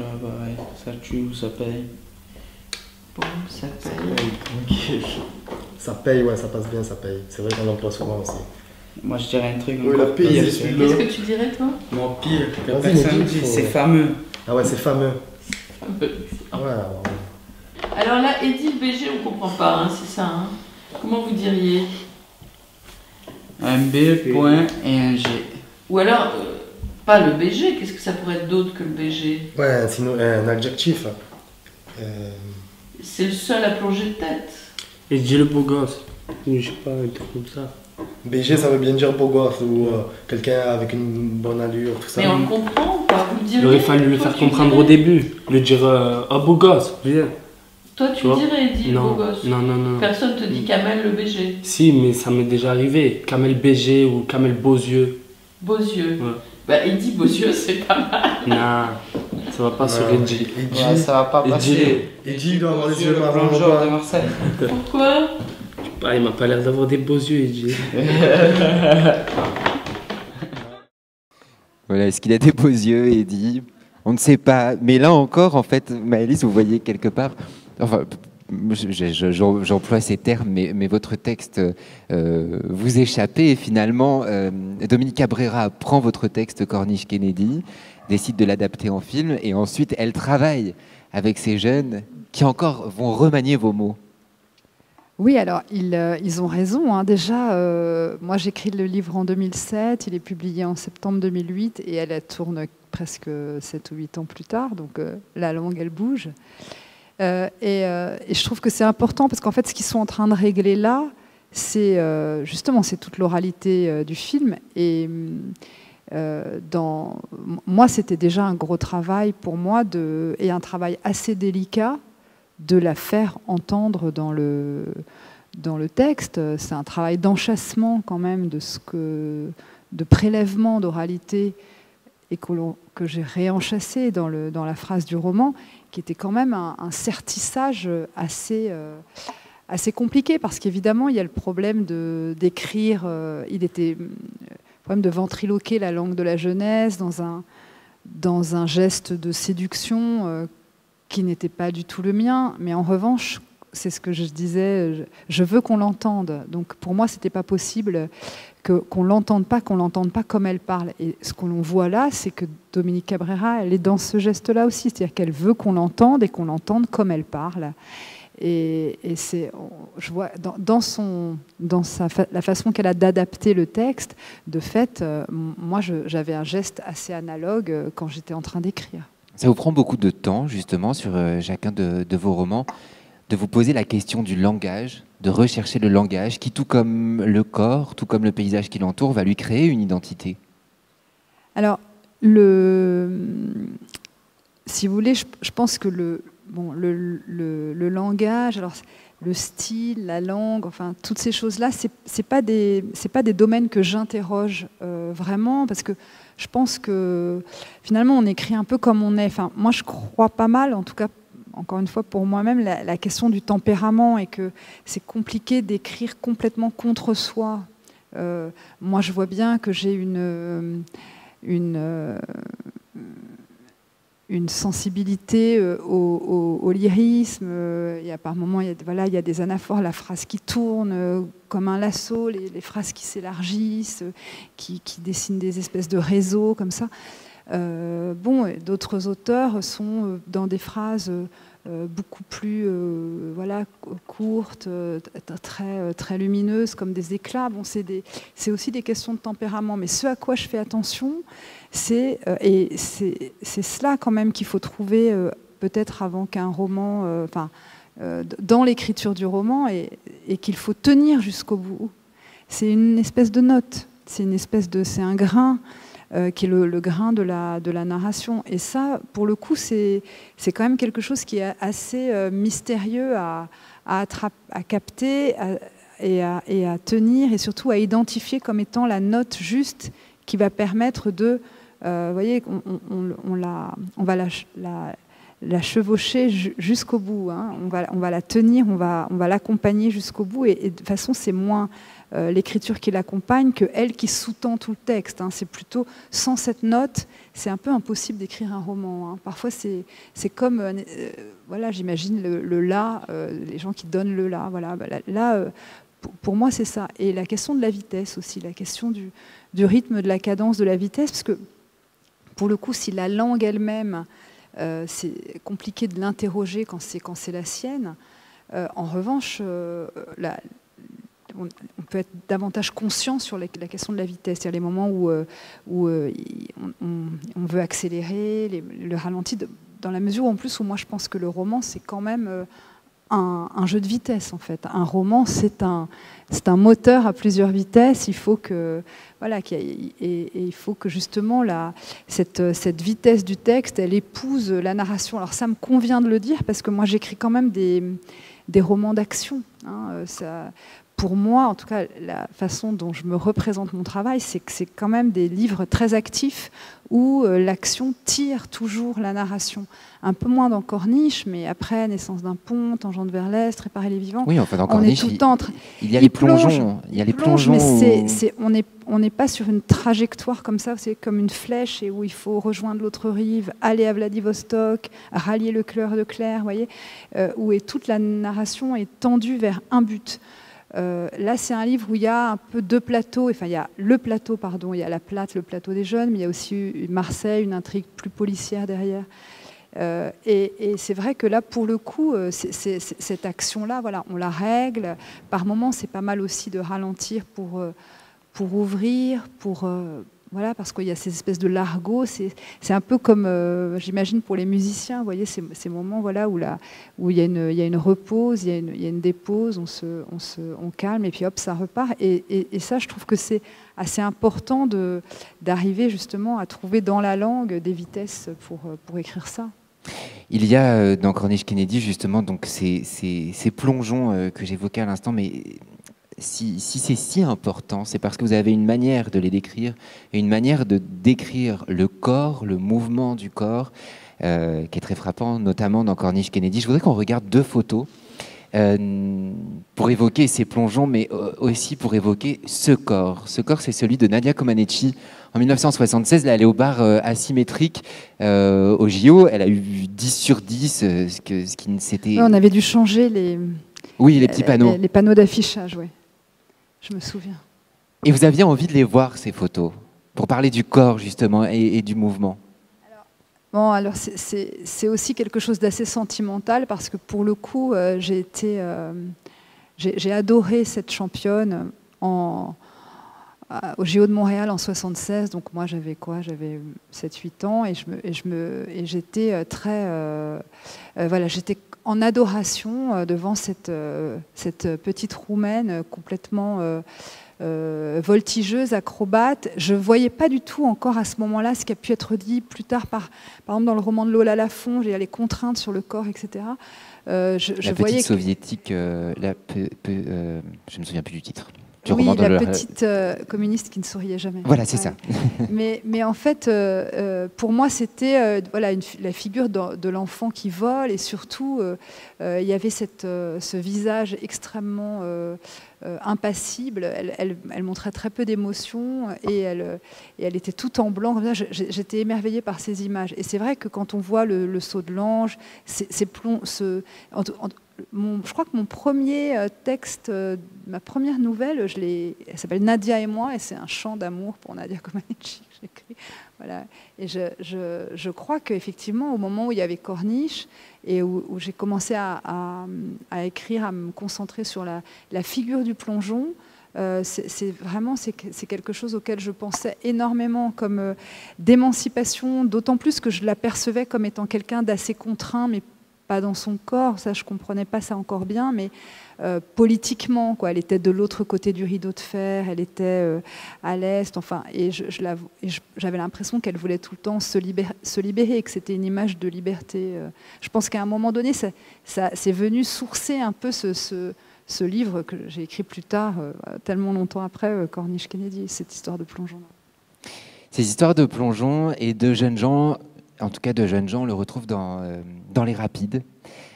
ça tue ou ça paye. Bon, ça paye. Ok. Ça paye, ouais, ça passe bien, ça paye. C'est vrai qu'on l'emploie souvent aussi. Moi, je dirais un truc Oui, encore pire. Qu'est-ce que tu dirais, toi? Non, pire. Que Vas-y, personne mais dit, faut- c'est fameux. Ah ouais, c'est fameux. Ouais. Alors là, Edith BG, on comprend pas, hein, c'est ça, hein? Comment vous diriez? Un B point et un G. Ou alors, pas le BG, qu'est-ce que ça pourrait être d'autre que le BG? Ouais, sinon, un adjectif. C'est le seul à plonger de tête. Et dis le beau gosse. Ou je sais pas, un truc comme ça. BG, ça veut bien dire beau gosse ou quelqu'un avec une bonne allure, tout ça. Mais on le comprend ou pas? Vous le diriez? Il aurait fallu le Toi, faire tu comprendre dirais au début. Lui dire oh beau gosse, viens. Toi, tu vois dirais, Edith, Non, beau gosse. non. Personne te dit Kamel le BG. Si, mais ça m'est déjà arrivé. Kamel BG ou Kamel Beauzieux. Beauzieux. Ouais. Bah, Edith Beauzieux, c'est pas mal. Non, ça va pas sur Edgy. Ouais, ça va pas passer. Edgy, il doit avoir les yeux Le marrons. plongeur de Marseille. Pourquoi? Ah, il m'a pas l'air d'avoir des beaux yeux, Edgy. Voilà, est-ce qu'il a des beaux yeux, Eddy? On ne sait pas. Mais là encore, en fait, Maëlys, vous voyez quelque part... Enfin, j'emploie ces termes, mais votre texte vous échappait. Et finalement, Dominique Cabrera prend votre texte Corniche Kennedy, décide de l'adapter en film, et ensuite, elle travaille avec ces jeunes qui encore vont remanier vos mots. Oui, alors ils ont raison. Hein. Déjà, moi j'écris le livre en 2007, il est publié en septembre 2008 et elle tourne presque 7 ou 8 ans plus tard, donc la langue elle bouge. Et je trouve que c'est important parce qu'en fait ce qu'ils sont en train de régler là, c'est justement c'est toute l'oralité du film. Et moi c'était déjà un gros travail pour moi et un travail assez délicat de la faire entendre dans le texte. C'est un travail d'enchâssement quand même de prélèvement d'oralité et que j'ai réenchâssé dans la phrase du roman, qui était quand même un sertissage assez compliqué, parce qu'évidemment il y a le problème d'écrire, il était le problème de ventriloquer la langue de la jeunesse dans un geste de séduction qui n'était pas du tout le mien, mais en revanche, c'est ce que je disais, je veux qu'on l'entende. Donc pour moi, c'était pas possible qu'on l'entende pas comme elle parle. Et ce que l'on voit là, c'est que Dominique Cabrera, elle est dans ce geste-là aussi, c'est-à-dire qu'elle veut qu'on l'entende et qu'on l'entende comme elle parle. Et je vois la façon qu'elle a d'adapter le texte, de fait, moi j'avais un geste assez analogue quand j'étais en train d'écrire. Ça vous prend beaucoup de temps, justement, sur chacun de vos romans, de vous poser la question du langage, de rechercher le langage qui, tout comme le corps, tout comme le paysage qui l'entoure, va lui créer une identité. Alors, si vous voulez, je pense que le langage, alors le style, la langue, enfin toutes ces choses-là, c'est pas des domaines que j'interroge vraiment, parce que je pense que finalement on écrit un peu comme on est. Enfin, moi je crois pas mal, en tout cas, encore une fois pour moi-même, la question du tempérament, et que c'est compliqué d'écrire complètement contre soi. Moi je vois bien que j'ai une sensibilité au lyrisme. Il y a par moments, il y a des anaphores, la phrase qui tourne comme un lasso, les phrases qui s'élargissent, qui dessinent des espèces de réseaux comme ça. D'autres auteurs sont dans des phrases beaucoup plus courtes, très lumineuses, comme des éclats. C'est aussi des questions de tempérament. Mais ce à quoi je fais attention, c'est cela quand même qu'il faut trouver peut-être avant qu'un roman, dans l'écriture du roman, et qu'il faut tenir jusqu'au bout. C'est une espèce de note, c'est un grain. Qui est le grain de la narration. Et ça, pour le coup, c'est quand même quelque chose qui est assez mystérieux à capter et à tenir, et surtout à identifier comme étant la note juste qui va permettre de... vous voyez, on va la chevaucher jusqu'au bout. Hein. On va la tenir, on va l'accompagner jusqu'au bout. Et de toute façon, c'est moins... l'écriture qui l'accompagne que elle qui sous-tend tout le texte. Hein. C'est plutôt, sans cette note, c'est un peu impossible d'écrire un roman. Hein. Parfois, c'est comme, j'imagine le la, les gens qui donnent le la. Voilà, pour moi, c'est ça. Et la question de la vitesse aussi, la question du rythme, de la cadence, de la vitesse, parce que pour le coup, si la langue elle-même, c'est compliqué de l'interroger quand c'est la sienne, en revanche, on peut être davantage conscient sur la question de la vitesse, c'est-à-dire les moments où on veut accélérer, le ralenti, dans la mesure où, en plus, où moi je pense que le roman c'est quand même un jeu de vitesse en fait. Un roman c'est un moteur à plusieurs vitesses. Il faut que il faut que justement cette vitesse du texte elle épouse la narration. Alors ça me convient de le dire parce que moi j'écris quand même des romans d'action. Hein, pour moi, en tout cas, la façon dont je me représente mon travail, c'est que c'est quand même des livres très actifs où l'action tire toujours la narration. Un peu moins dans Corniche, mais après, Naissance d'un pont, Tangente vers l'Est, Réparer les vivants. Oui, enfin, dans Corniche, il y a les plongeons. Il y a les plongeons. Mais on n'est pas sur une trajectoire comme ça, c'est comme une flèche et où il faut rejoindre l'autre rive, aller à Vladivostok, rallier le cœur de Claire, vous voyez, où toute la narration est tendue vers un but. Là, c'est un livre où il y a un peu deux plateaux. Enfin, il y a le plateau, pardon, il y a La Platte, le plateau des jeunes, mais il y a aussi Marseille, une intrigue plus policière derrière. Et c'est vrai que là, pour le coup, cette action-là, voilà, on la règle. Par moments, c'est pas mal aussi de ralentir pour ouvrir, voilà, parce qu'il y a ces espèces de largos. C'est un peu comme, j'imagine, pour les musiciens, vous voyez, ces moments voilà, où il y a une repose, il y a une dépose, on calme, et puis hop, ça repart. Et ça, je trouve que c'est assez important d'arriver justement à trouver dans la langue des vitesses pour écrire ça. Il y a dans Corniche Kennedy, justement, donc ces plongeons que j'évoquais à l'instant, mais... Si c'est si important, c'est parce que vous avez une manière de les décrire et une manière de décrire le corps, le mouvement du corps, qui est très frappant, notamment dans Corniche Kennedy. Je voudrais qu'on regarde deux photos pour évoquer ces plongeons, mais aussi pour évoquer ce corps. Ce corps, c'est celui de Nadia Comaneci. En 1976, là, elle est au bar asymétrique au JO. Elle a eu 10 sur 10, ce qui ne s'était... Ouais, on avait dû changer les petits panneaux. Les panneaux d'affichage, oui. Je me souviens. Et vous aviez envie de les voir, ces photos, pour parler du corps, justement, et du mouvement. Alors c'est aussi quelque chose d'assez sentimental, parce que pour le coup, j'ai adoré cette championne au JO de Montréal en 76. Donc moi, j'avais 7-8 ans, et j'étais très... j'étais en adoration devant cette petite Roumaine complètement voltigeuse, acrobate. Je ne voyais pas du tout encore à ce moment-là ce qui a pu être dit plus tard, par exemple dans le roman de Lola Lafont, il y a les contraintes sur le corps, etc. La petite soviétique, je ne me souviens plus du titre. du oui, roman. Oui, la petite communiste qui ne souriait jamais. Voilà, c'est ça. mais en fait, pour moi, c'était voilà, la figure de l'enfant qui vole, et surtout, il y avait ce visage extrêmement impassible. Elle montrait très peu d'émotions, et elle était toute en blanc. J'étais émerveillée par ces images. Et c'est vrai que quand on voit le saut de l'ange, je crois que mon premier texte, ma première nouvelle, elle s'appelle Nadia et moi, et c'est un chant d'amour pour Nadia Comaneci que j'ai écrit. Voilà. Et je crois qu'effectivement, au moment où il y avait Corniche, et où j'ai commencé à écrire, à me concentrer sur la figure du plongeon, c'est quelque chose auquel je pensais énormément, comme d'émancipation, d'autant plus que je l'apercevais comme étant quelqu'un d'assez contraint, mais pas dans son corps, ça je comprenais pas ça encore bien, mais politiquement, quoi. Elle était de l'autre côté du rideau de fer, elle était à l'est, enfin, et j'avais l'impression qu'elle voulait tout le temps se libérer, et que c'était une image de liberté. Je pense qu'à un moment donné, c'est venu sourcer un peu ce livre que j'ai écrit plus tard, tellement longtemps après, Corniche Kennedy, cette histoire de plongeon. Ces histoires de plongeon et de jeunes gens, en tout cas de jeunes gens, on le retrouve dans Les Rapides.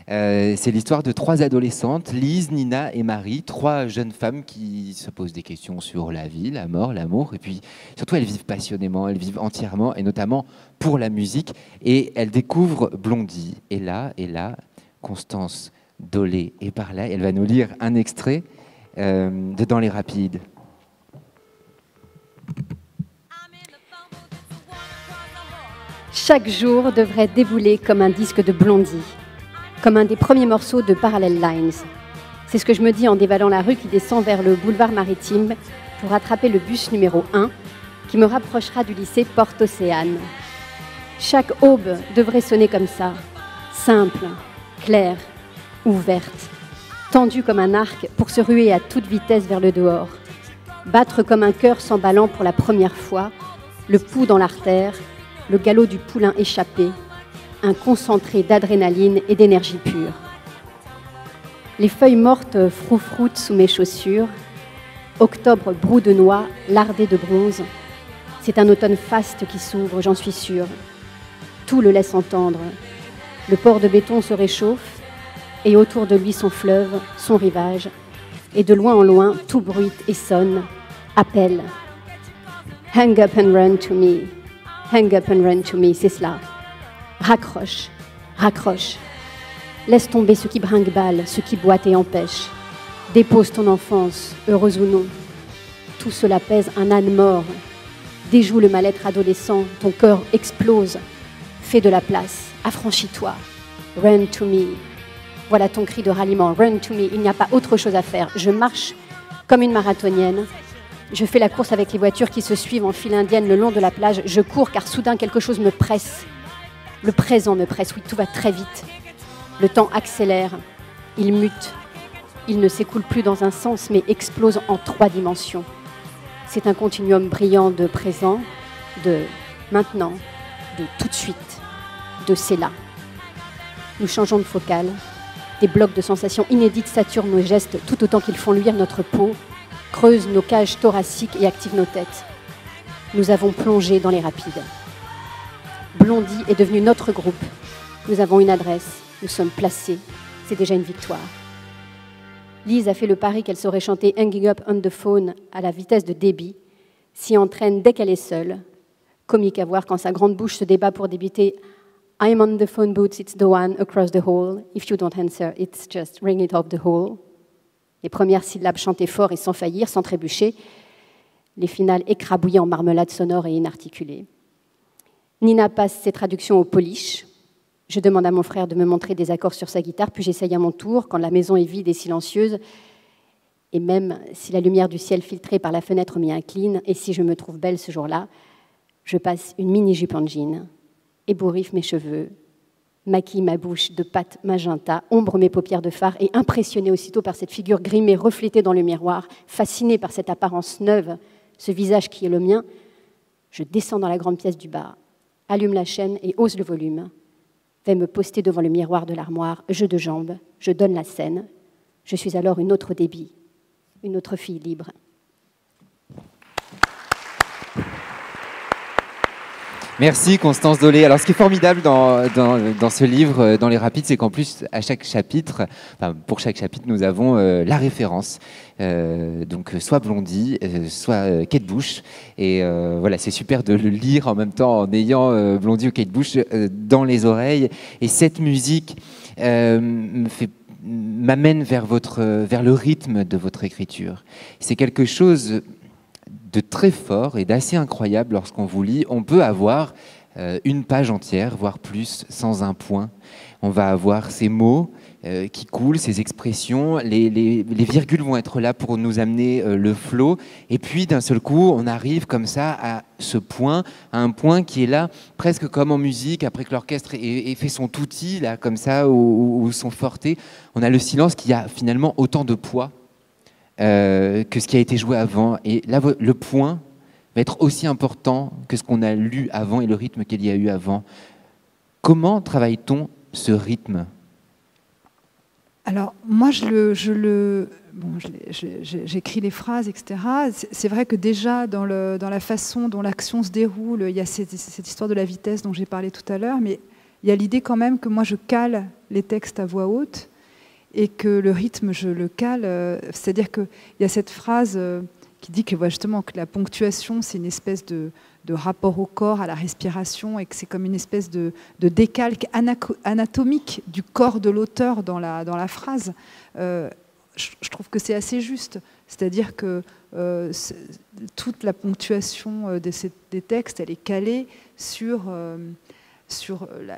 C'est l'histoire de 3 adolescentes, Lise, Nina et Marie, 3 jeunes femmes qui se posent des questions sur la vie, la mort, l'amour, et puis surtout elles vivent passionnément, elles vivent entièrement, et notamment pour la musique, et elles découvrent Blondie. Et là, Constance Dolé est par là, elle va nous lire un extrait de Dans Les Rapides. Chaque jour devrait débouler comme un disque de Blondie, comme un des premiers morceaux de Parallel Lines. C'est ce que je me dis en dévalant la rue qui descend vers le boulevard maritime pour rattraper le bus numéro 1 qui me rapprochera du lycée Porte-Océane. Chaque aube devrait sonner comme ça, simple, claire, ouverte, tendue comme un arc pour se ruer à toute vitesse vers le dehors, battre comme un cœur s'emballant pour la première fois, le pouls dans l'artère, le galop du poulain échappé, un concentré d'adrénaline et d'énergie pure. Les feuilles mortes froufroutent sous mes chaussures, octobre brou de noix, lardé de bronze. C'est un automne faste qui s'ouvre, j'en suis sûre. Tout le laisse entendre. Le port de béton se réchauffe, et autour de lui son fleuve, son rivage, et de loin en loin, tout bruite et sonne, appelle. Hang up and run to me. Hang up and run to me, c'est cela. Raccroche, raccroche. Laisse tomber ce qui brinque-balle, ce qui boite et empêche. Dépose ton enfance, heureuse ou non. Tout cela pèse un âne mort. Déjoue le mal-être adolescent, ton cœur explose. Fais de la place, affranchis-toi. Run to me. Voilà ton cri de ralliement, run to me. Il n'y a pas autre chose à faire. Je marche comme une marathonienne. Je fais la course avec les voitures qui se suivent en file indienne le long de la plage. Je cours car soudain quelque chose me presse. Le présent me presse, oui, tout va très vite. Le temps accélère, il mute. Il ne s'écoule plus dans un sens, mais explose en 3 dimensions. C'est un continuum brillant de présent, de maintenant, de tout de suite, de c'est là. Nous changeons de focale. Des blocs de sensations inédites saturent nos gestes tout autant qu'ils font luire notre peau, creusent nos cages thoraciques et activent nos têtes. Nous avons plongé dans les rapides. Blondie est devenu notre groupe. Nous avons une adresse, nous sommes placés. C'est déjà une victoire. Lise a fait le pari qu'elle saurait chanter Hanging Up on the Phone à la vitesse de débit, s'y entraîne dès qu'elle est seule. Comique à voir quand sa grande bouche se débat pour débiter I'm on the phone booth, it's the one across the hall. If you don't answer, it's just ring it off the hall. Les premières syllabes chantées fort et sans faillir, sans trébucher. Les finales écrabouillées en marmelade sonore et inarticulée. Nina passe ses traductions au polish. Je demande à mon frère de me montrer des accords sur sa guitare, puis j'essaye à mon tour, quand la maison est vide et silencieuse. Et même si la lumière du ciel filtrée par la fenêtre m'y incline, et si je me trouve belle ce jour-là, je passe une mini-jupe en jean, ébouriffe mes cheveux, maquille ma bouche de pâte magenta, ombre mes paupières de fard et impressionnée aussitôt par cette figure grimée reflétée dans le miroir, fascinée par cette apparence neuve, ce visage qui est le mien, je descends dans la grande pièce du bar, allume la chaîne et hausse le volume, vais me poster devant le miroir de l'armoire, jeu de jambes, je donne la scène, je suis alors une autre Déby, une autre fille libre. Merci Constance Dolé. Alors ce qui est formidable dans ce livre, dans les rapides, c'est qu'en plus à chaque chapitre, enfin, pour chaque chapitre, nous avons la référence. Donc soit Blondie, soit Kate Bush. Et voilà, c'est super de le lire en même temps en ayant Blondie ou Kate Bush dans les oreilles. Et cette musique m'amène vers le rythme de votre écriture. C'est quelque chose de très fort et d'assez incroyable lorsqu'on vous lit. On peut avoir une page entière, voire plus, sans un point. On va avoir ces mots qui coulent, ces expressions. Les virgules vont être là pour nous amener le flow. Et puis, d'un seul coup, on arrive comme ça à ce point, à un point qui est là, presque comme en musique, après que l'orchestre ait fait son tutti, là, comme ça, ou son forté. On a le silence qui a finalement autant de poids que ce qui a été joué avant. Et là, le point va être aussi important que ce qu'on a lu avant et le rythme qu'il y a eu avant. Comment travaille-t-on ce rythme ? Alors, moi, j'écris les phrases, etc. C'est vrai que déjà, dans la façon dont l'action se déroule, il y a cette histoire de la vitesse dont j'ai parlé tout à l'heure, mais il y a l'idée quand même que moi, je cale les textes à voix haute et que le rythme, je le cale. C'est-à-dire qu'il y a cette phrase qui dit que, justement, que la ponctuation, c'est une espèce de rapport au corps, à la respiration, et que c'est comme une espèce de décalque anatomique du corps de l'auteur dans la phrase. Je trouve que c'est assez juste. C'est-à-dire que toute la ponctuation des textes, elle est calée sur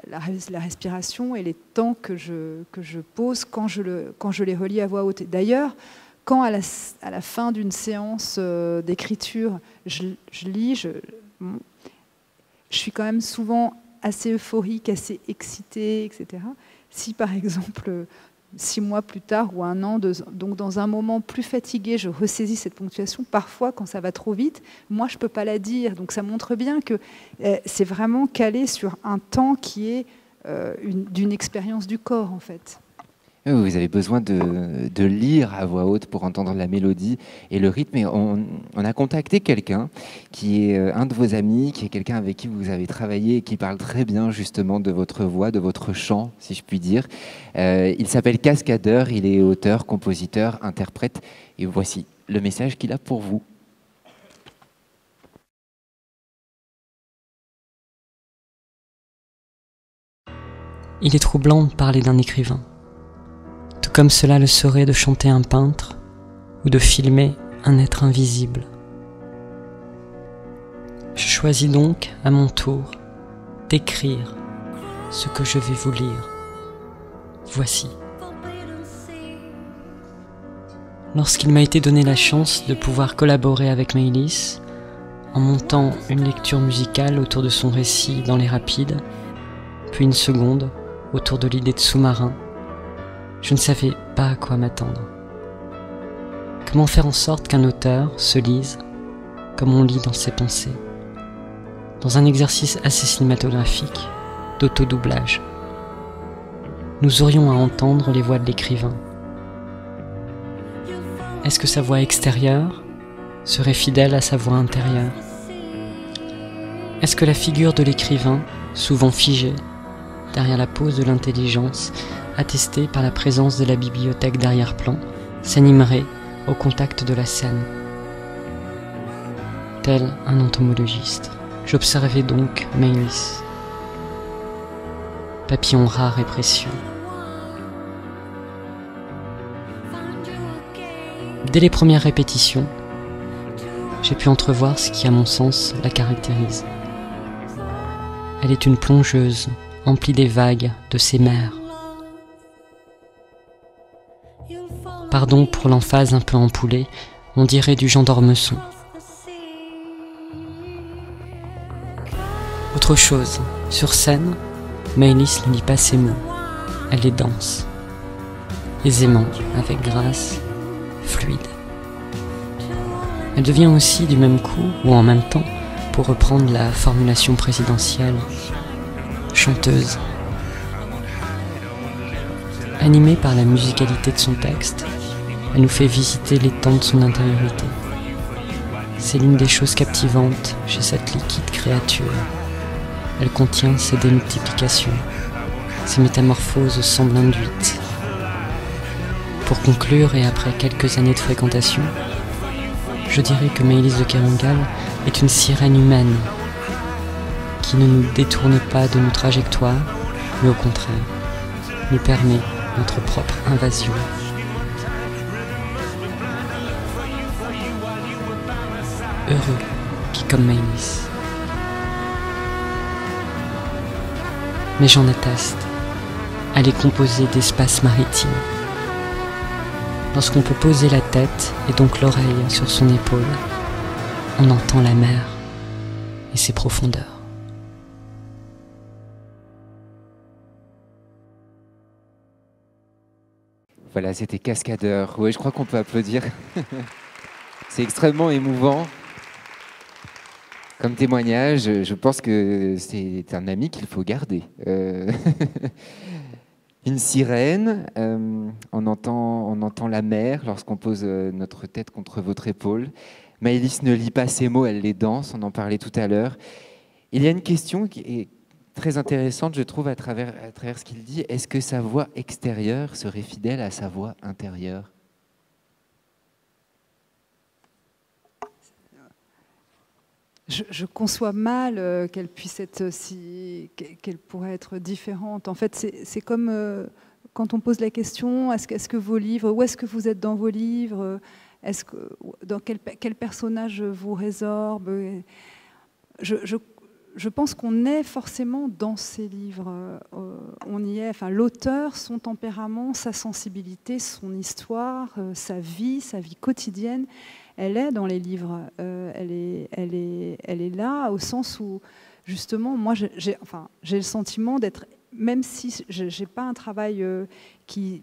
la respiration et les temps que je pose quand je les relis à voix haute. D'ailleurs, quand à la fin d'une séance d'écriture, je lis, je suis quand même souvent assez euphorique, assez excitée, etc. Si par exemple, 6 mois plus tard ou 1 an, donc dans un moment plus fatigué, je ressaisis cette ponctuation, parfois quand ça va trop vite, moi je ne peux pas la dire. Donc ça montre bien que c'est vraiment calé sur un temps qui est d'une expérience du corps en fait. Vous avez besoin de lire à voix haute pour entendre la mélodie et le rythme. Et on a contacté quelqu'un qui est un de vos amis, qui est quelqu'un avec qui vous avez travaillé et qui parle très bien justement de votre voix, de votre chant, si je puis dire. Il s'appelle Cascadeur, il est auteur, compositeur, interprète. Et voici le message qu'il a pour vous. Il est troublant de parler d'un écrivain. Tout comme cela le serait de chanter un peintre ou de filmer un être invisible. Je choisis donc, à mon tour, d'écrire ce que je vais vous lire. Voici. Lorsqu'il m'a été donné la chance de pouvoir collaborer avec Maëlys, en montant une lecture musicale autour de son récit dans les rapides, puis une seconde autour de l'idée de sous-marin, je ne savais pas à quoi m'attendre. Comment faire en sorte qu'un auteur se lise comme on lit dans ses pensées, dans un exercice assez cinématographique d'autodoublage. Nous aurions à entendre les voix de l'écrivain. Est-ce que sa voix extérieure serait fidèle à sa voix intérieure? Est-ce que la figure de l'écrivain, souvent figée, derrière la pose de l'intelligence, attestée par la présence de la bibliothèque d'arrière-plan, s'animerait au contact de la scène? Tel un entomologiste, j'observais donc Maëlys. Papillon rare et précieux. Dès les premières répétitions, j'ai pu entrevoir ce qui, à mon sens, la caractérise. Elle est une plongeuse, emplie des vagues de ses mers. Pardon pour l'emphase un peu empoulée, on dirait du Jean d'Ormesson. Autre chose, sur scène, Maëlys ne lit pas ses mots, elle les danse. Aisément, avec grâce, fluide. Elle devient aussi du même coup, ou en même temps, pour reprendre la formulation présidentielle, chanteuse. Animée par la musicalité de son texte, elle nous fait visiter les temps de son intériorité. C'est l'une des choses captivantes chez cette liquide créature. Elle contient ces démultiplications, ces métamorphoses semblent induites. Pour conclure, et après quelques années de fréquentation, je dirais que Maëlys de Kerangal est une sirène humaine qui ne nous détourne pas de nos trajectoires, mais au contraire, nous permet notre propre invasion. Heureux qui comme Maëlys. Mais j'en atteste, elle est composée d'espaces maritimes. Lorsqu'on peut poser la tête et donc l'oreille sur son épaule, on entend la mer et ses profondeurs. Voilà, c'était Cascadeur. Oui, je crois qu'on peut applaudir. C'est extrêmement émouvant. Comme témoignage, je pense que c'est un ami qu'il faut garder. Une sirène, on entend la mer lorsqu'on pose notre tête contre votre épaule. Maëlys ne lit pas ces mots, elle les danse, on en parlait tout à l'heure. Il y a une question qui est très intéressante, je trouve, à travers ce qu'il dit. Est-ce que sa voix extérieure serait fidèle à sa voix intérieure ? Je conçois mal qu'elle puisse être qu'elle pourrait être différente. En fait, c'est comme quand on pose la question, est-ce que vos livres, où est-ce que vous êtes dans vos livres, dans quel personnage vous résorbe. Je pense qu'on est forcément dans ces livres. On y est. Enfin, l'auteur, son tempérament, sa sensibilité, son histoire, sa vie quotidienne. Elle est dans les livres, elle est là au sens où, justement, moi, j'ai le sentiment d'être, même si je n'ai pas un travail qui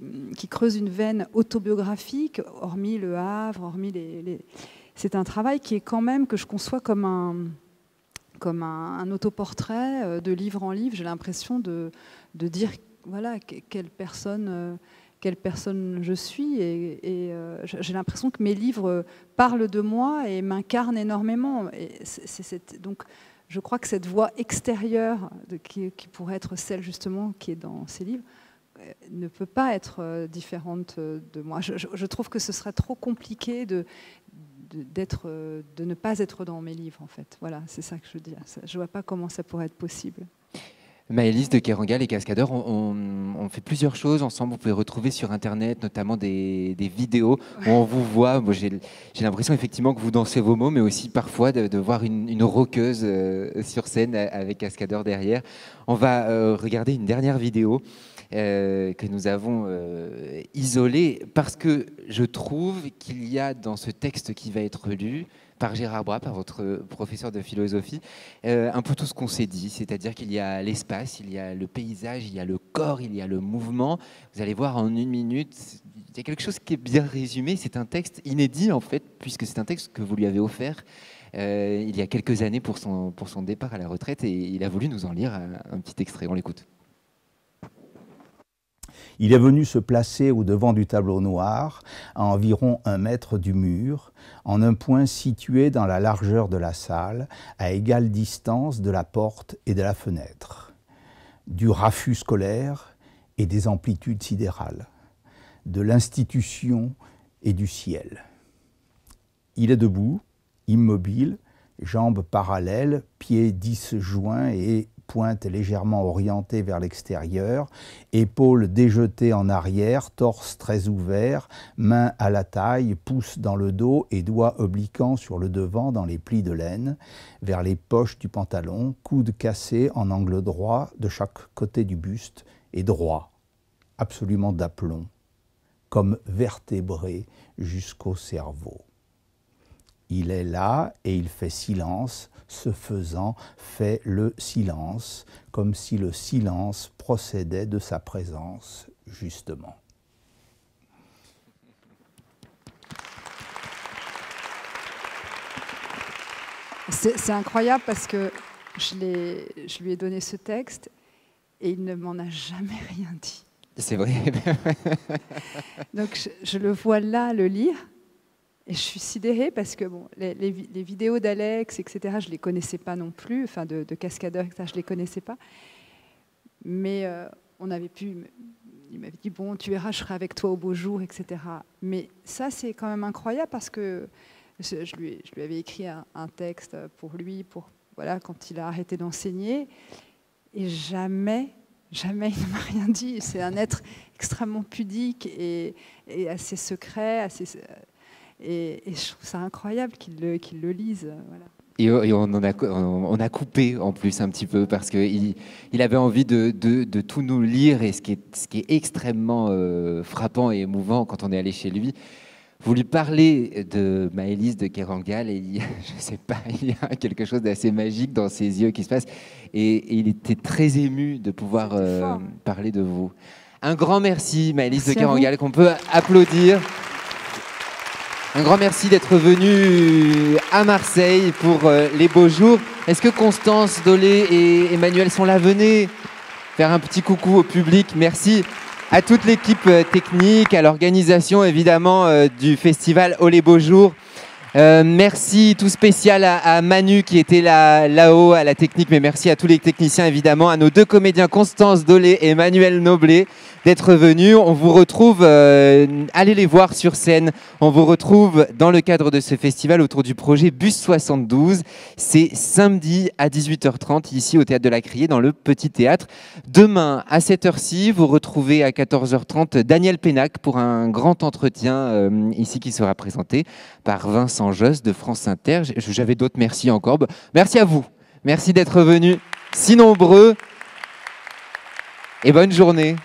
creuse une veine autobiographique, hormis Le Havre, hormis c'est un travail qui est quand même, que je conçois comme un autoportrait de livre en livre. J'ai l'impression de dire, voilà, quelle personne je suis, et j'ai l'impression que mes livres parlent de moi et m'incarnent énormément. Et donc, je crois que cette voix extérieure qui pourrait être celle justement qui est dans ces livres ne peut pas être différente de moi. Je trouve que ce serait trop compliqué de ne pas être dans mes livres, en fait. Voilà, c'est ça que je veux dire. Je vois pas comment ça pourrait être possible. Maëlys de Kerangal et Cascadeur, on fait plusieurs choses ensemble. Vous pouvez retrouver sur Internet notamment des vidéos où on vous voit. Moi, j'ai l'impression effectivement que vous dansez vos mots, mais aussi parfois de voir une rockeuse sur scène avec Cascadeur derrière. On va regarder une dernière vidéo que nous avons isolée parce que je trouve qu'il y a dans ce texte qui va être lu par Gérard Bras, par votre professeur de philosophie, un peu tout ce qu'on s'est dit, c'est-à-dire qu'il y a l'espace, il y a le paysage, il y a le corps, il y a le mouvement. Vous allez voir en 1 minute, il y a quelque chose qui est bien résumé. C'est un texte inédit en fait, puisque c'est un texte que vous lui avez offert il y a quelques années pour son départ à la retraite, et il a voulu nous en lire un petit extrait. On l'écoute. Il est venu se placer au devant du tableau noir, à environ 1 mètre du mur, en un point situé dans la largeur de la salle, à égale distance de la porte et de la fenêtre, du raffut scolaire et des amplitudes sidérales, de l'institution et du ciel. Il est debout, immobile, jambes parallèles, pieds disjoints et pointe légèrement orientée vers l'extérieur, épaules déjetées en arrière, torse très ouvert, mains à la taille, pouces dans le dos et doigts obliquants sur le devant dans les plis de laine, vers les poches du pantalon, coudes cassés en angle droit de chaque côté du buste et droit, absolument d'aplomb, comme vertébré jusqu'au cerveau. Il est là et il fait silence, ce faisant, fait le silence, comme si le silence procédait de sa présence, justement. C'est incroyable parce que je lui ai donné ce texte et il ne m'en a jamais rien dit. C'est vrai. Donc je le vois là le lire. Et je suis sidérée parce que bon, les vidéos d'Alex, etc., je ne les connaissais pas non plus, enfin de cascadeurs, etc., je ne les connaissais pas. Mais on avait pu... Il m'avait dit, bon, tu verras, je serai avec toi au beau jour, etc. Mais ça, c'est quand même incroyable parce que je lui avais écrit un texte pour lui, voilà, quand il a arrêté d'enseigner. Et jamais il ne m'a rien dit. C'est un être extrêmement pudique et assez secret. Et je trouve ça incroyable qu'il le lise. Voilà. Et on a coupé en plus un petit peu parce qu'il avait envie de tout nous lire. Et ce qui est extrêmement frappant et émouvant quand on est allé chez lui, vous lui parlez de Maëlys de Kerangal et je sais pas, il y a quelque chose d'assez magique dans ses yeux qui se passe. Et il était très ému de pouvoir parler de vous. Un grand merci Maëlys de Kerangal qu'on peut applaudir. Un grand merci d'être venu à Marseille pour les beaux jours. Est-ce que Constance, Dolé et Emmanuel sont là? Venez faire un petit coucou au public. Merci à toute l'équipe technique, à l'organisation évidemment du festival Oh les beaux jours. Merci tout spécial à Manu qui était là-haut à la technique, mais merci à tous les techniciens évidemment, à nos deux comédiens Constance Dolé et Emmanuel Noblet d'être venus. On vous retrouve, allez les voir sur scène, on vous retrouve dans le cadre de ce festival autour du projet Bus 72. C'est samedi à 18h30 ici au Théâtre de la Criée dans le Petit Théâtre. Demain à cette heure-ci, vous retrouvez à 14h30 Daniel Pénac pour un grand entretien ici qui sera présenté par Vincent Josse de France Inter. J'avais d'autres merci encore. Merci à vous. Merci d'être venus si nombreux et bonne journée.